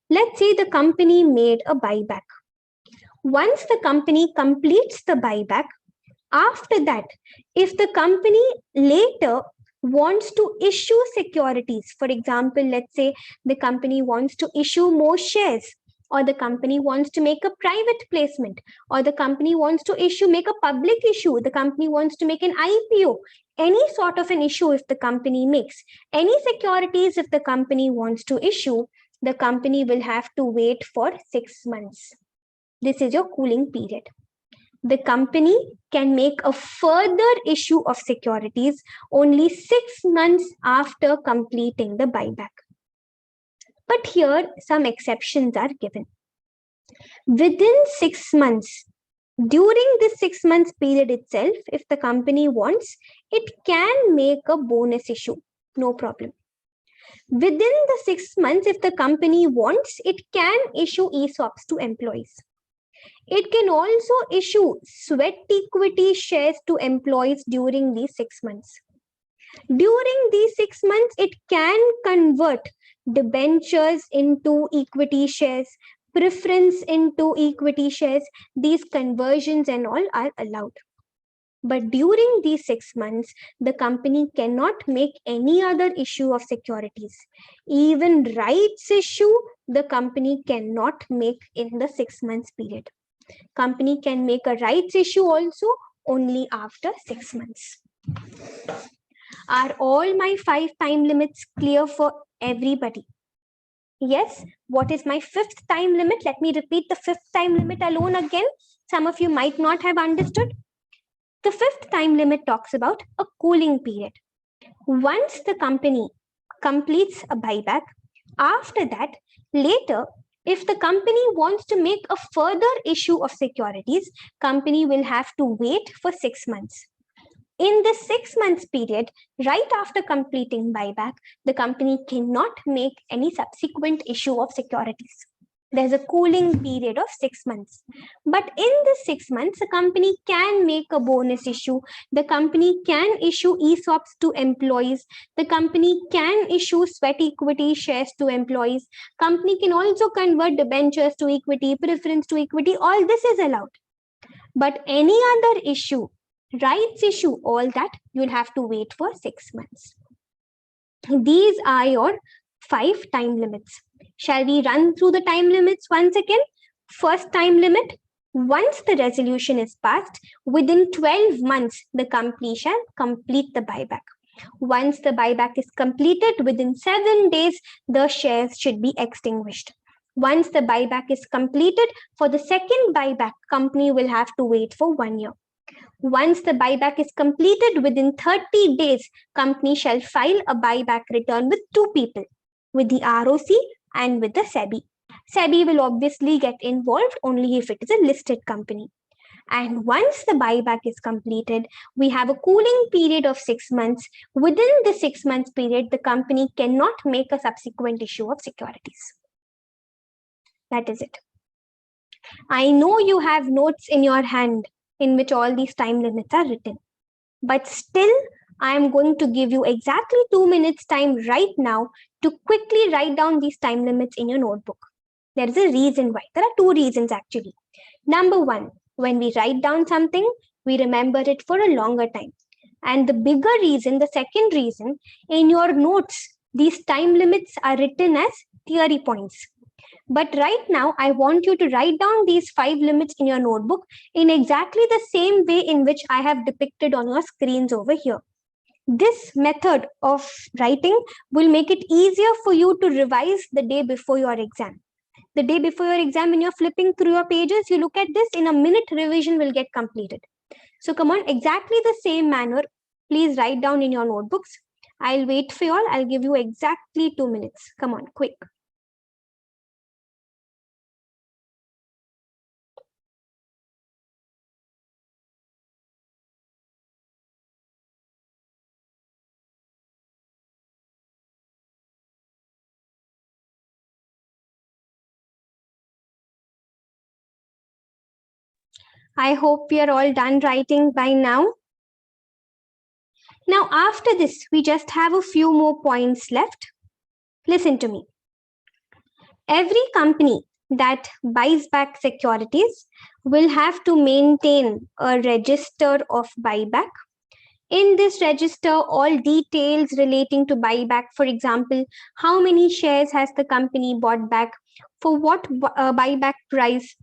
Let's say the company made a buyback. Once the company completes the buyback, after that, if the company later wants to issue securities, for example, let's say the company wants to issue more shares, or the company wants to make a private placement, or the company wants to make a public issue, the company wants to make an IPO, any sort of an issue if the company makes, any securities if the company wants to issue, the company will have to wait for 6 months. This is your cooling period. The company can make a further issue of securities only 6 months after completing the buyback. But here, some exceptions are given. Within 6 months, during this 6 months period itself, if the company wants, it can make a bonus issue, no problem. Within the 6 months, if the company wants, it can issue ESOPs to employees. It can also issue sweat equity shares to employees during these 6 months. During these 6 months, it can convert debentures into equity shares, preference into equity shares. These conversions and all are allowed. But during these 6 months, the company cannot make any other issue of securities. Even rights issue, the company cannot make in the 6 months period. Company can make a rights issue also only after 6 months. Are all my 5 time limits clear for everybody? Yes. What is my 5th time limit? Let me repeat the 5th time limit alone again. Some of you might not have understood. The 5th time limit talks about a cooling period. Once the company completes a buyback, after that, later, if the company wants to make a further issue of securities, company will have to wait for 6 months. In this 6 months period, right after completing buyback, the company cannot make any subsequent issue of securities. There's a cooling period of 6 months. But in this 6 months, the company can make a bonus issue. The company can issue ESOPs to employees. The company can issue sweat equity shares to employees. Company can also convert debentures to equity, preference to equity. All this is allowed. But any other issue, rights issue, all that you'll have to wait for 6 months. These are your 5 time limits. Shall we run through the time limits once again? First time limit, once the resolution is passed, within 12 months, the company shall complete the buyback. Once the buyback is completed, within 7 days, the shares should be extinguished. Once the buyback is completed, for the second buyback, company will have to wait for 1 year. Once the buyback is completed, within 30 days, company shall file a buyback return with 2 people, with the ROC and with the SEBI. SEBI will obviously get involved only if it is a listed company. And once the buyback is completed, we have a cooling period of 6 months. Within the 6 months period, the company cannot make a subsequent issue of securities. That is it. I know you have notes in your hand in which all these time limits are written. But still, I am going to give you exactly 2 minutes time right now to quickly write down these time limits in your notebook. There is a reason why. There are 2 reasons actually. Number 1, when we write down something, we remember it for a longer time. And the bigger reason, the second reason, in your notes, these time limits are written as theory points. But right now, I want you to write down these 5 limits in your notebook in exactly the same way in which I have depicted on your screens over here. This method of writing will make it easier for you to revise the day before your exam. The day before your exam, when you're flipping through your pages, you look at this, in a minute, revision will get completed. So come on, exactly the same manner, please write down in your notebooks. I'll wait for you all. I'll give you exactly 2 minutes. Come on, quick. I hope we are all done writing by now. Now, after this, we just have a few more points left. Listen to me. Every company that buys back securities will have to maintain a register of buyback. In this register, all details relating to buyback, for example, how many shares has the company bought back, for what buyback price,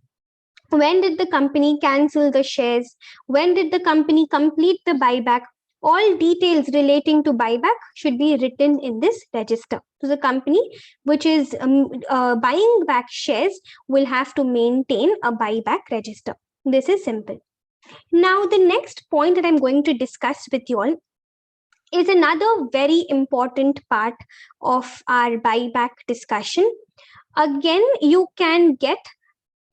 when did the company cancel the shares, when did the company complete the buyback, all details relating to buyback should be written in this register. So the company which is buying back shares will have to maintain a buyback register. This is simple. Now, the next point that I'm going to discuss with you all is another very important part of our buyback discussion. Again, you can get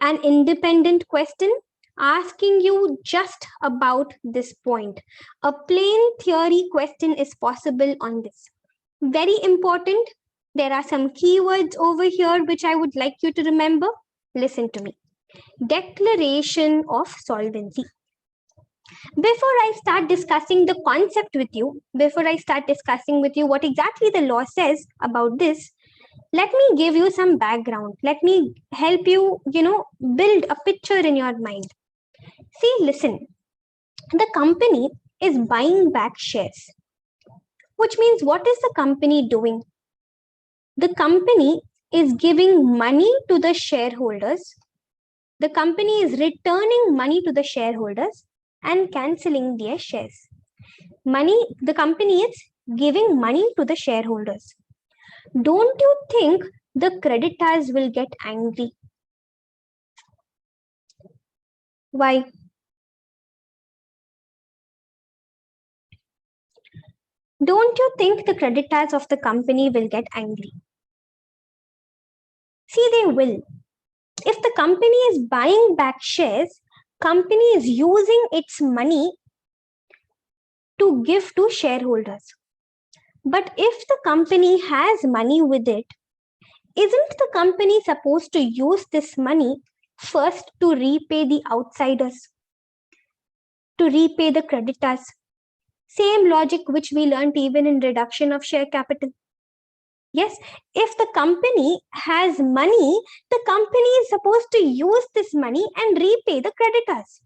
an independent question asking you just about this point. A plain theory question is possible on this. Very important. There are some keywords over here which I would like you to remember. Listen to me. Declaration of solvency. Before I start discussing the concept with you, before I start discussing with you what exactly the law says about this, let me give you some background. Let me help you, build a picture in your mind. See, listen, the company is buying back shares, which means what is the company doing? The company is giving money to the shareholders. The company is returning money to the shareholders and canceling their shares. The company is giving money to the shareholders. Don't you think the creditors will get angry? Why? Don't you think the creditors of the company will get angry? See, they will. If the company is buying back shares, company is using its money to give to shareholders. But if the company has money with it, isn't the company supposed to use this money first to repay the outsiders, to repay the creditors? Same logic which we learned even in reduction of share capital. Yes, if the company has money, the company is supposed to use this money and repay the creditors.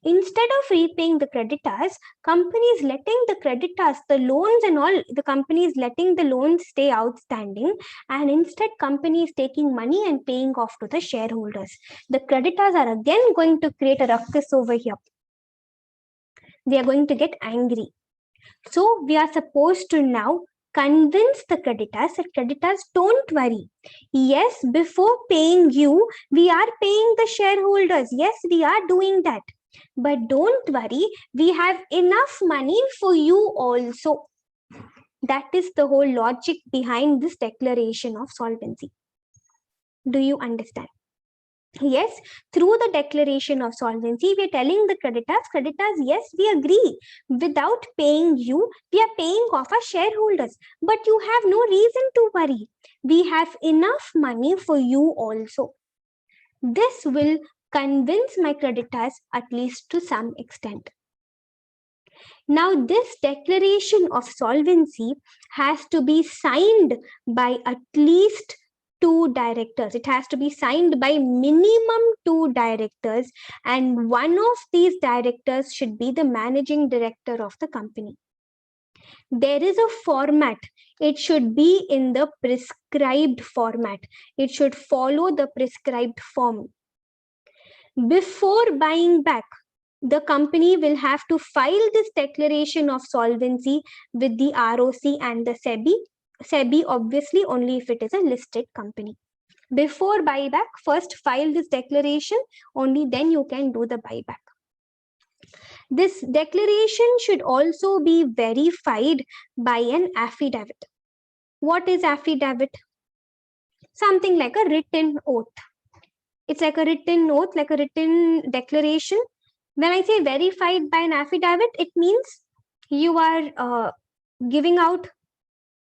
Instead of repaying the creditors, company is letting the creditors, the loans and all, the company is letting the loans stay outstanding, and instead company is taking money and paying off to the shareholders. The creditors are again going to create a ruckus over here. They are going to get angry. So we are supposed to now convince the creditors that creditors, don't worry. Yes, before paying you, we are paying the shareholders. Yes, we are doing that. But don't worry, we have enough money for you also. That is the whole logic behind this declaration of solvency. Do you understand? Yes, through the declaration of solvency, we are telling the creditors, yes, we agree. Without paying you, we are paying off our shareholders. But you have no reason to worry. We have enough money for you also. This will convince my creditors at least to some extent. Now, this declaration of solvency has to be signed by at least 2 directors. It has to be signed by minimum 2 directors, and one of these directors should be the managing director of the company. There is a format. It should be in the prescribed format. It should follow the prescribed form. Before buying back, the company will have to file this declaration of solvency with the ROC and the SEBI. SEBI, obviously, only if it is a listed company. Before buyback, first file this declaration, only then you can do the buyback. This declaration should also be verified by an affidavit. What is affidavit? Something like a written oath. It's like a written oath, like a written declaration. When I say verified by an affidavit, it means you are giving out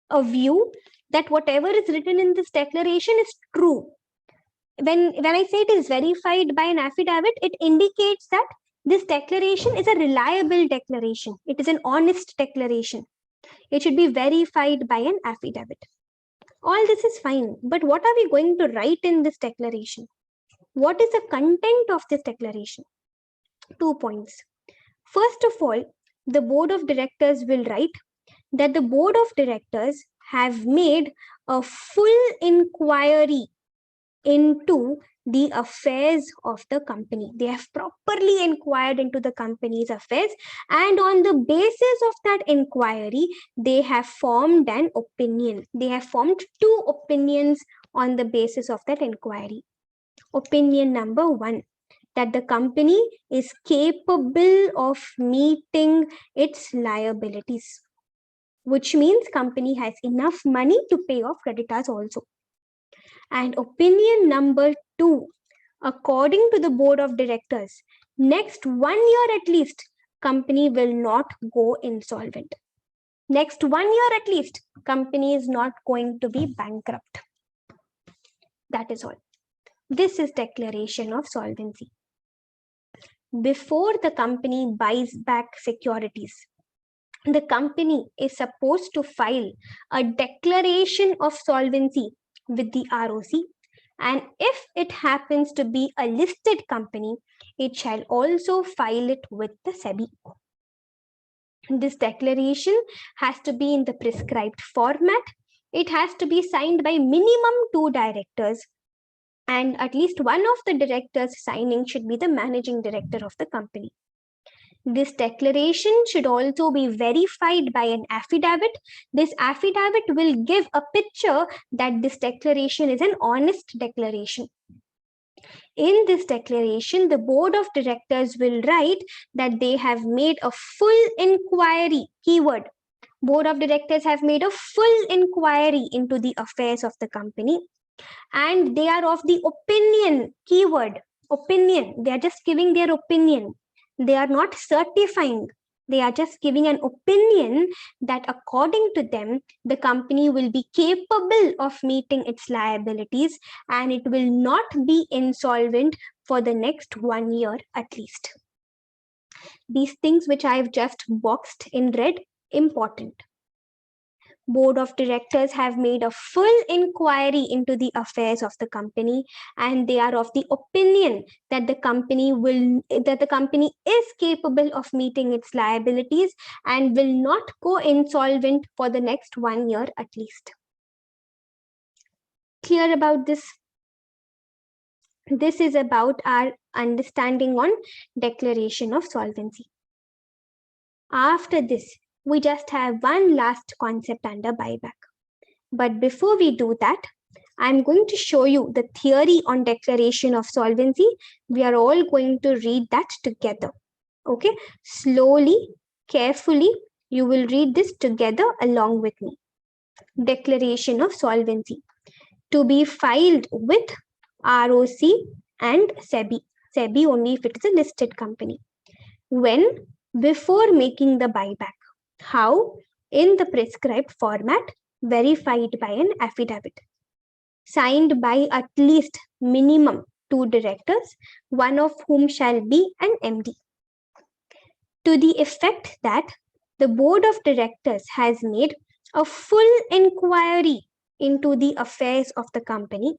a view that whatever is written in this declaration is true. When I say it is verified by an affidavit, it indicates that this declaration is a reliable declaration. It is an honest declaration. It should be verified by an affidavit. All this is fine, but what are we going to write in this declaration? What is the content of this declaration? 2 points. First of all, the board of directors will write that the board of directors have made a full inquiry into the affairs of the company. They have properly inquired into the company's affairs, and on the basis of that inquiry, they have formed an opinion. They have formed 2 opinions on the basis of that inquiry. Opinion number 1, that the company is capable of meeting its liabilities, which means company has enough money to pay off creditors also. And opinion number 2, according to the board of directors, next 1 year at least, company will not go insolvent. Next 1 year at least, company is not going to be bankrupt. That is all. This is declaration of solvency. Before the company buys back securities, the company is supposed to file a declaration of solvency with the ROC, and if it happens to be a listed company, it shall also file it with the SEBI. This declaration has to be in the prescribed format. It has to be signed by minimum 2 directors, and at least one of the directors signing should be the managing director of the company. This declaration should also be verified by an affidavit. This affidavit will give a picture that this declaration is an honest declaration. In this declaration, the board of directors will write that they have made a full inquiry, keyword. Board of directors have made a full inquiry into the affairs of the company, and they are of the opinion, keyword, opinion. They are just giving their opinion. They are not certifying. They are just giving an opinion that according to them, the company will be capable of meeting its liabilities and it will not be insolvent for the next 1 year at least. These things which I have just boxed in red, important. Board of directors have made a full inquiry into the affairs of the company, and they are of the opinion that the company is capable of meeting its liabilities and will not go insolvent for the next 1 year at least. Clear about this? This is about our understanding on declaration of solvency. After this, we just have one last concept under buyback. But before we do that, I'm going to show you the theory on declaration of solvency. We are all going to read that together. Okay, slowly, carefully, you will read this together along with me. Declaration of solvency to be filed with ROC and SEBI. SEBI only if it is a listed company. When? Before making the buyback. How? In the prescribed format, verified by an affidavit. Signed by at least minimum 2 directors, one of whom shall be an MD. To the effect that the board of directors has made a full inquiry into the affairs of the company.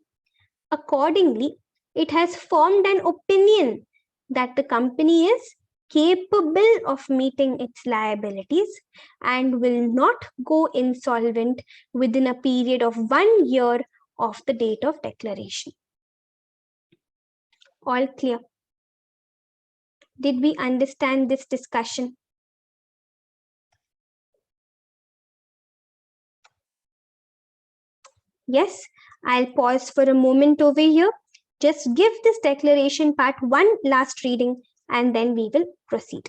Accordingly, it has formed an opinion that the company is capable of meeting its liabilities and will not go insolvent within a period of 1 year of the date of declaration. All clear? Did we understand this discussion? Yes, I'll pause for a moment over here. Just give this declaration part one last reading and then we will proceed.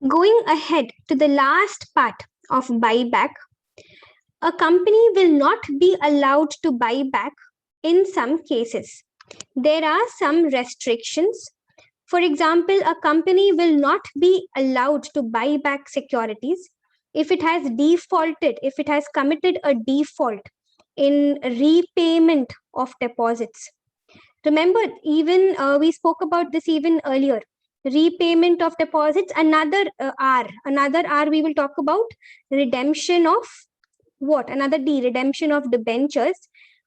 Going ahead to the last part of buyback, a company will not be allowed to buy back in some cases. There are some restrictions. For example, a company will not be allowed to buy back securities if it has defaulted, if it has committed a default in repayment of deposits. Remember, even we spoke about this even earlier. Repayment of deposits, another R we will talk about redemption of what? Another D, redemption of debentures.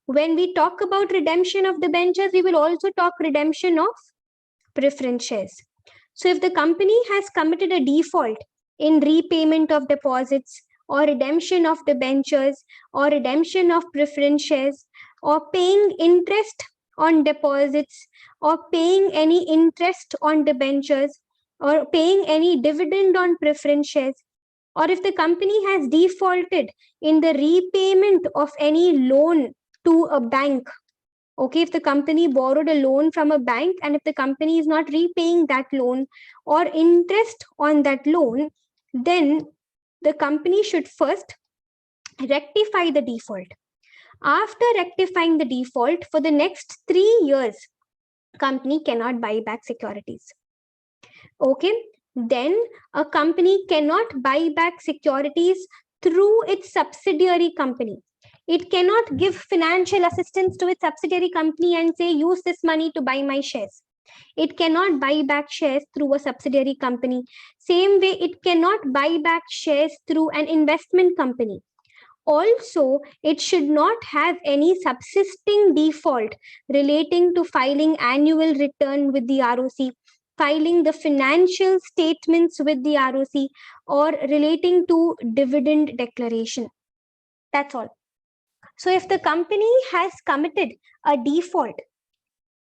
When we talk about redemption of debentures, we will also talk redemption of preference shares. So if the company has committed a default in repayment of deposits or redemption of debentures or redemption of preference shares or paying interest on deposits or paying any interest on debentures or paying any dividend on preference shares, or if the company has defaulted in the repayment of any loan to a bank. Okay, if the company borrowed a loan from a bank and if the company is not repaying that loan or interest on that loan, then the company should first rectify the default. After rectifying the default, for the next 3 years, company cannot buy back securities. Okay, then a company cannot buy back securities through its subsidiary company. It cannot give financial assistance to its subsidiary company and say, use this money to buy my shares. It cannot buy back shares through a subsidiary company. Same way, it cannot buy back shares through an investment company. Also, it should not have any subsisting default relating to filing annual return with the ROC, filing the financial statements with the ROC, or relating to dividend declaration. That's all. So if the company has committed a default,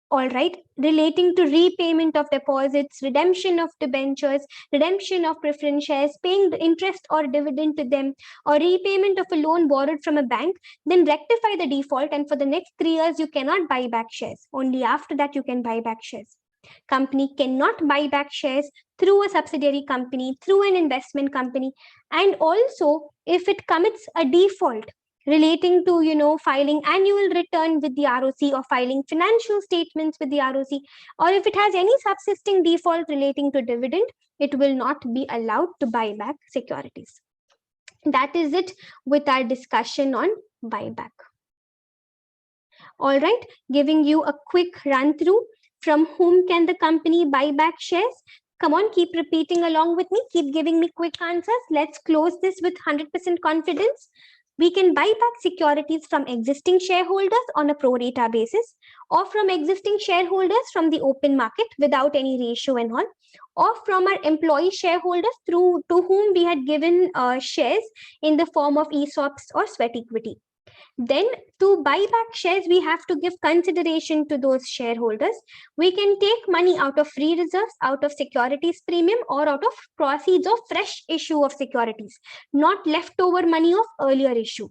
all right, relating to repayment of deposits, redemption of debentures, redemption of preference shares, paying the interest or dividend to them, or repayment of a loan borrowed from a bank, then rectify the default. And for the next 3 years, you cannot buy back shares. Only after that, you can buy back shares. Company cannot buy back shares through a subsidiary company, through an investment company. And also, if it commits a default relating to, filing annual return with the ROC or filing financial statements with the ROC, or if it has any subsisting default relating to dividend, it will not be allowed to buy back securities. That is it with our discussion on buyback. All right, giving you a quick run through. From whom can the company buy back shares? Come on, keep repeating along with me. Keep giving me quick answers. Let's close this with 100% confidence. We can buy back securities from existing shareholders on a pro rata basis, or from existing shareholders from the open market without any ratio and all, or from our employee shareholders to whom we had given shares in the form of ESOPs or sweat equity. Then to buy back shares, we have to give consideration to those shareholders. We can take money out of free reserves, out of securities premium, or out of proceeds of fresh issue of securities, not leftover money of earlier issue.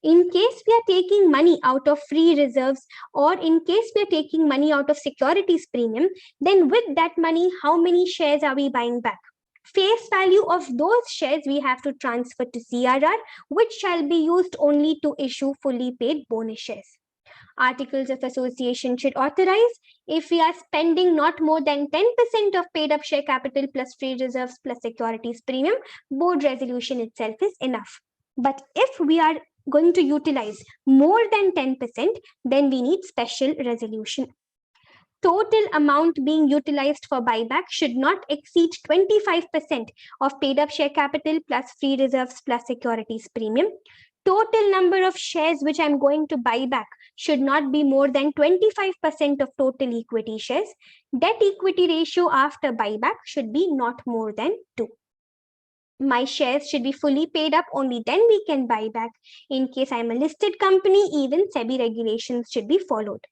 In case we are taking money out of free reserves, or in case we are taking money out of securities premium, then with that money, how many shares are we buying back? Face value of those shares we have to transfer to CRR, which shall be used only to issue fully paid bonus shares. Articles of association should authorize if we are spending not more than 10% of paid up share capital plus free reserves plus securities premium, board resolution itself is enough. But if we are going to utilize more than 10%, then we need special resolution. Total amount being utilized for buyback should not exceed 25% of paid up share capital plus free reserves plus securities premium. Total number of shares which I'm going to buy back should not be more than 25% of total equity shares. Debt equity ratio after buyback should be not more than 2. My shares should be fully paid up, only then we can buy back. In case I'm a listed company, even SEBI regulations should be followed.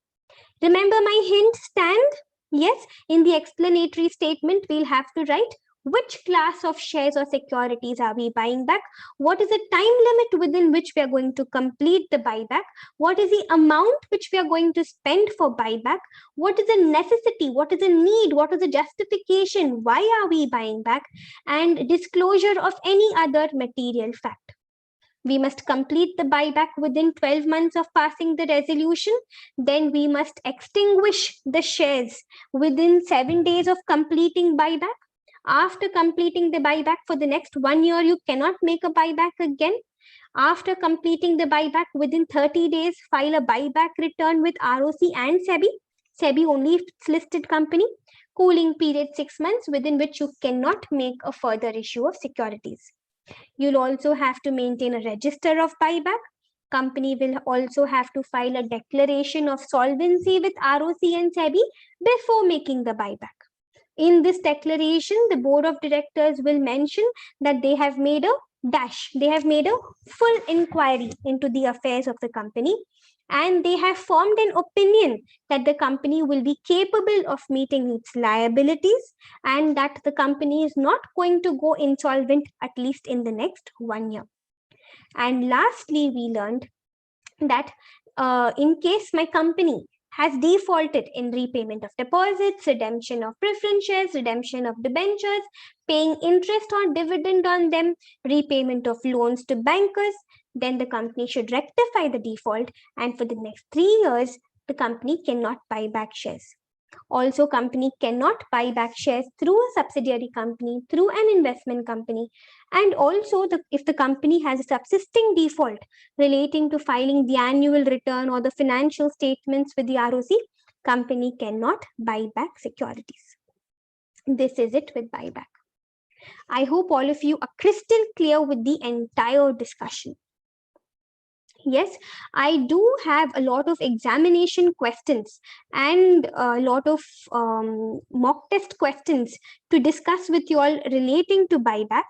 Remember my hint stand? Yes, in the explanatory statement, we'll have to write which class of shares or securities are we buying back, what is the time limit within which we are going to complete the buyback, what is the amount which we are going to spend for buyback, what is the necessity, what is the need, what is the justification, why are we buying back, and disclosure of any other material fact. We must complete the buyback within 12 months of passing the resolution. Then we must extinguish the shares within 7 days of completing buyback. After completing the buyback for the next 1 year, you cannot make a buyback again. After completing the buyback within 30 days, file a buyback return with ROC and SEBI. SEBI only if it's listed company. Cooling period 6 months, within which you cannot make a further issue of securities. You'll also have to maintain a register of buyback. Company will also have to file a declaration of solvency with ROC and SEBI before making the buyback. In this declaration, the board of directors will mention that they have made a full inquiry into the affairs of the company, and they have formed an opinion that the company will be capable of meeting its liabilities and that the company is not going to go insolvent at least in the next 1 year. And lastly, we learned that in case my company has defaulted in repayment of deposits, redemption of preference shares, redemption of debentures, paying interest or dividend on them, repayment of loans to bankers, then the company should rectify the default, and for the next 3 years, the company cannot buy back shares. Also, company cannot buy back shares through a subsidiary company, through an investment company. And also, if the company has a subsisting default relating to filing the annual return or the financial statements with the ROC, company cannot buy back securities. This is it with buyback. I hope all of you are crystal clear with the entire discussion. Yes, I do have a lot of examination questions and a lot of mock test questions to discuss with you all relating to buyback.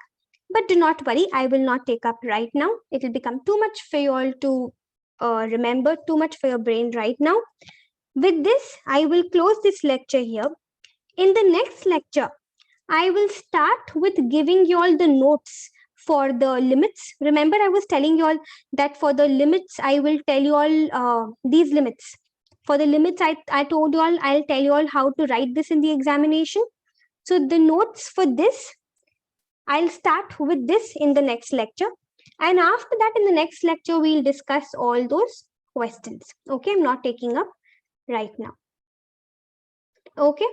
But do not worry, I will not take up right now. It will become too much for you all to remember, too much for your brain right now. With this, I will close this lecture here. In the next lecture, I will start with giving you all the notes for the limits. Remember, I was telling you all that for the limits, I will tell you all these limits. For the limits, I told you all, I'll tell you all how to write this in the examination. So the notes for this, I'll start with this in the next lecture. And after that, in the next lecture, we'll discuss all those questions. Okay, I'm not taking up right now. Okay.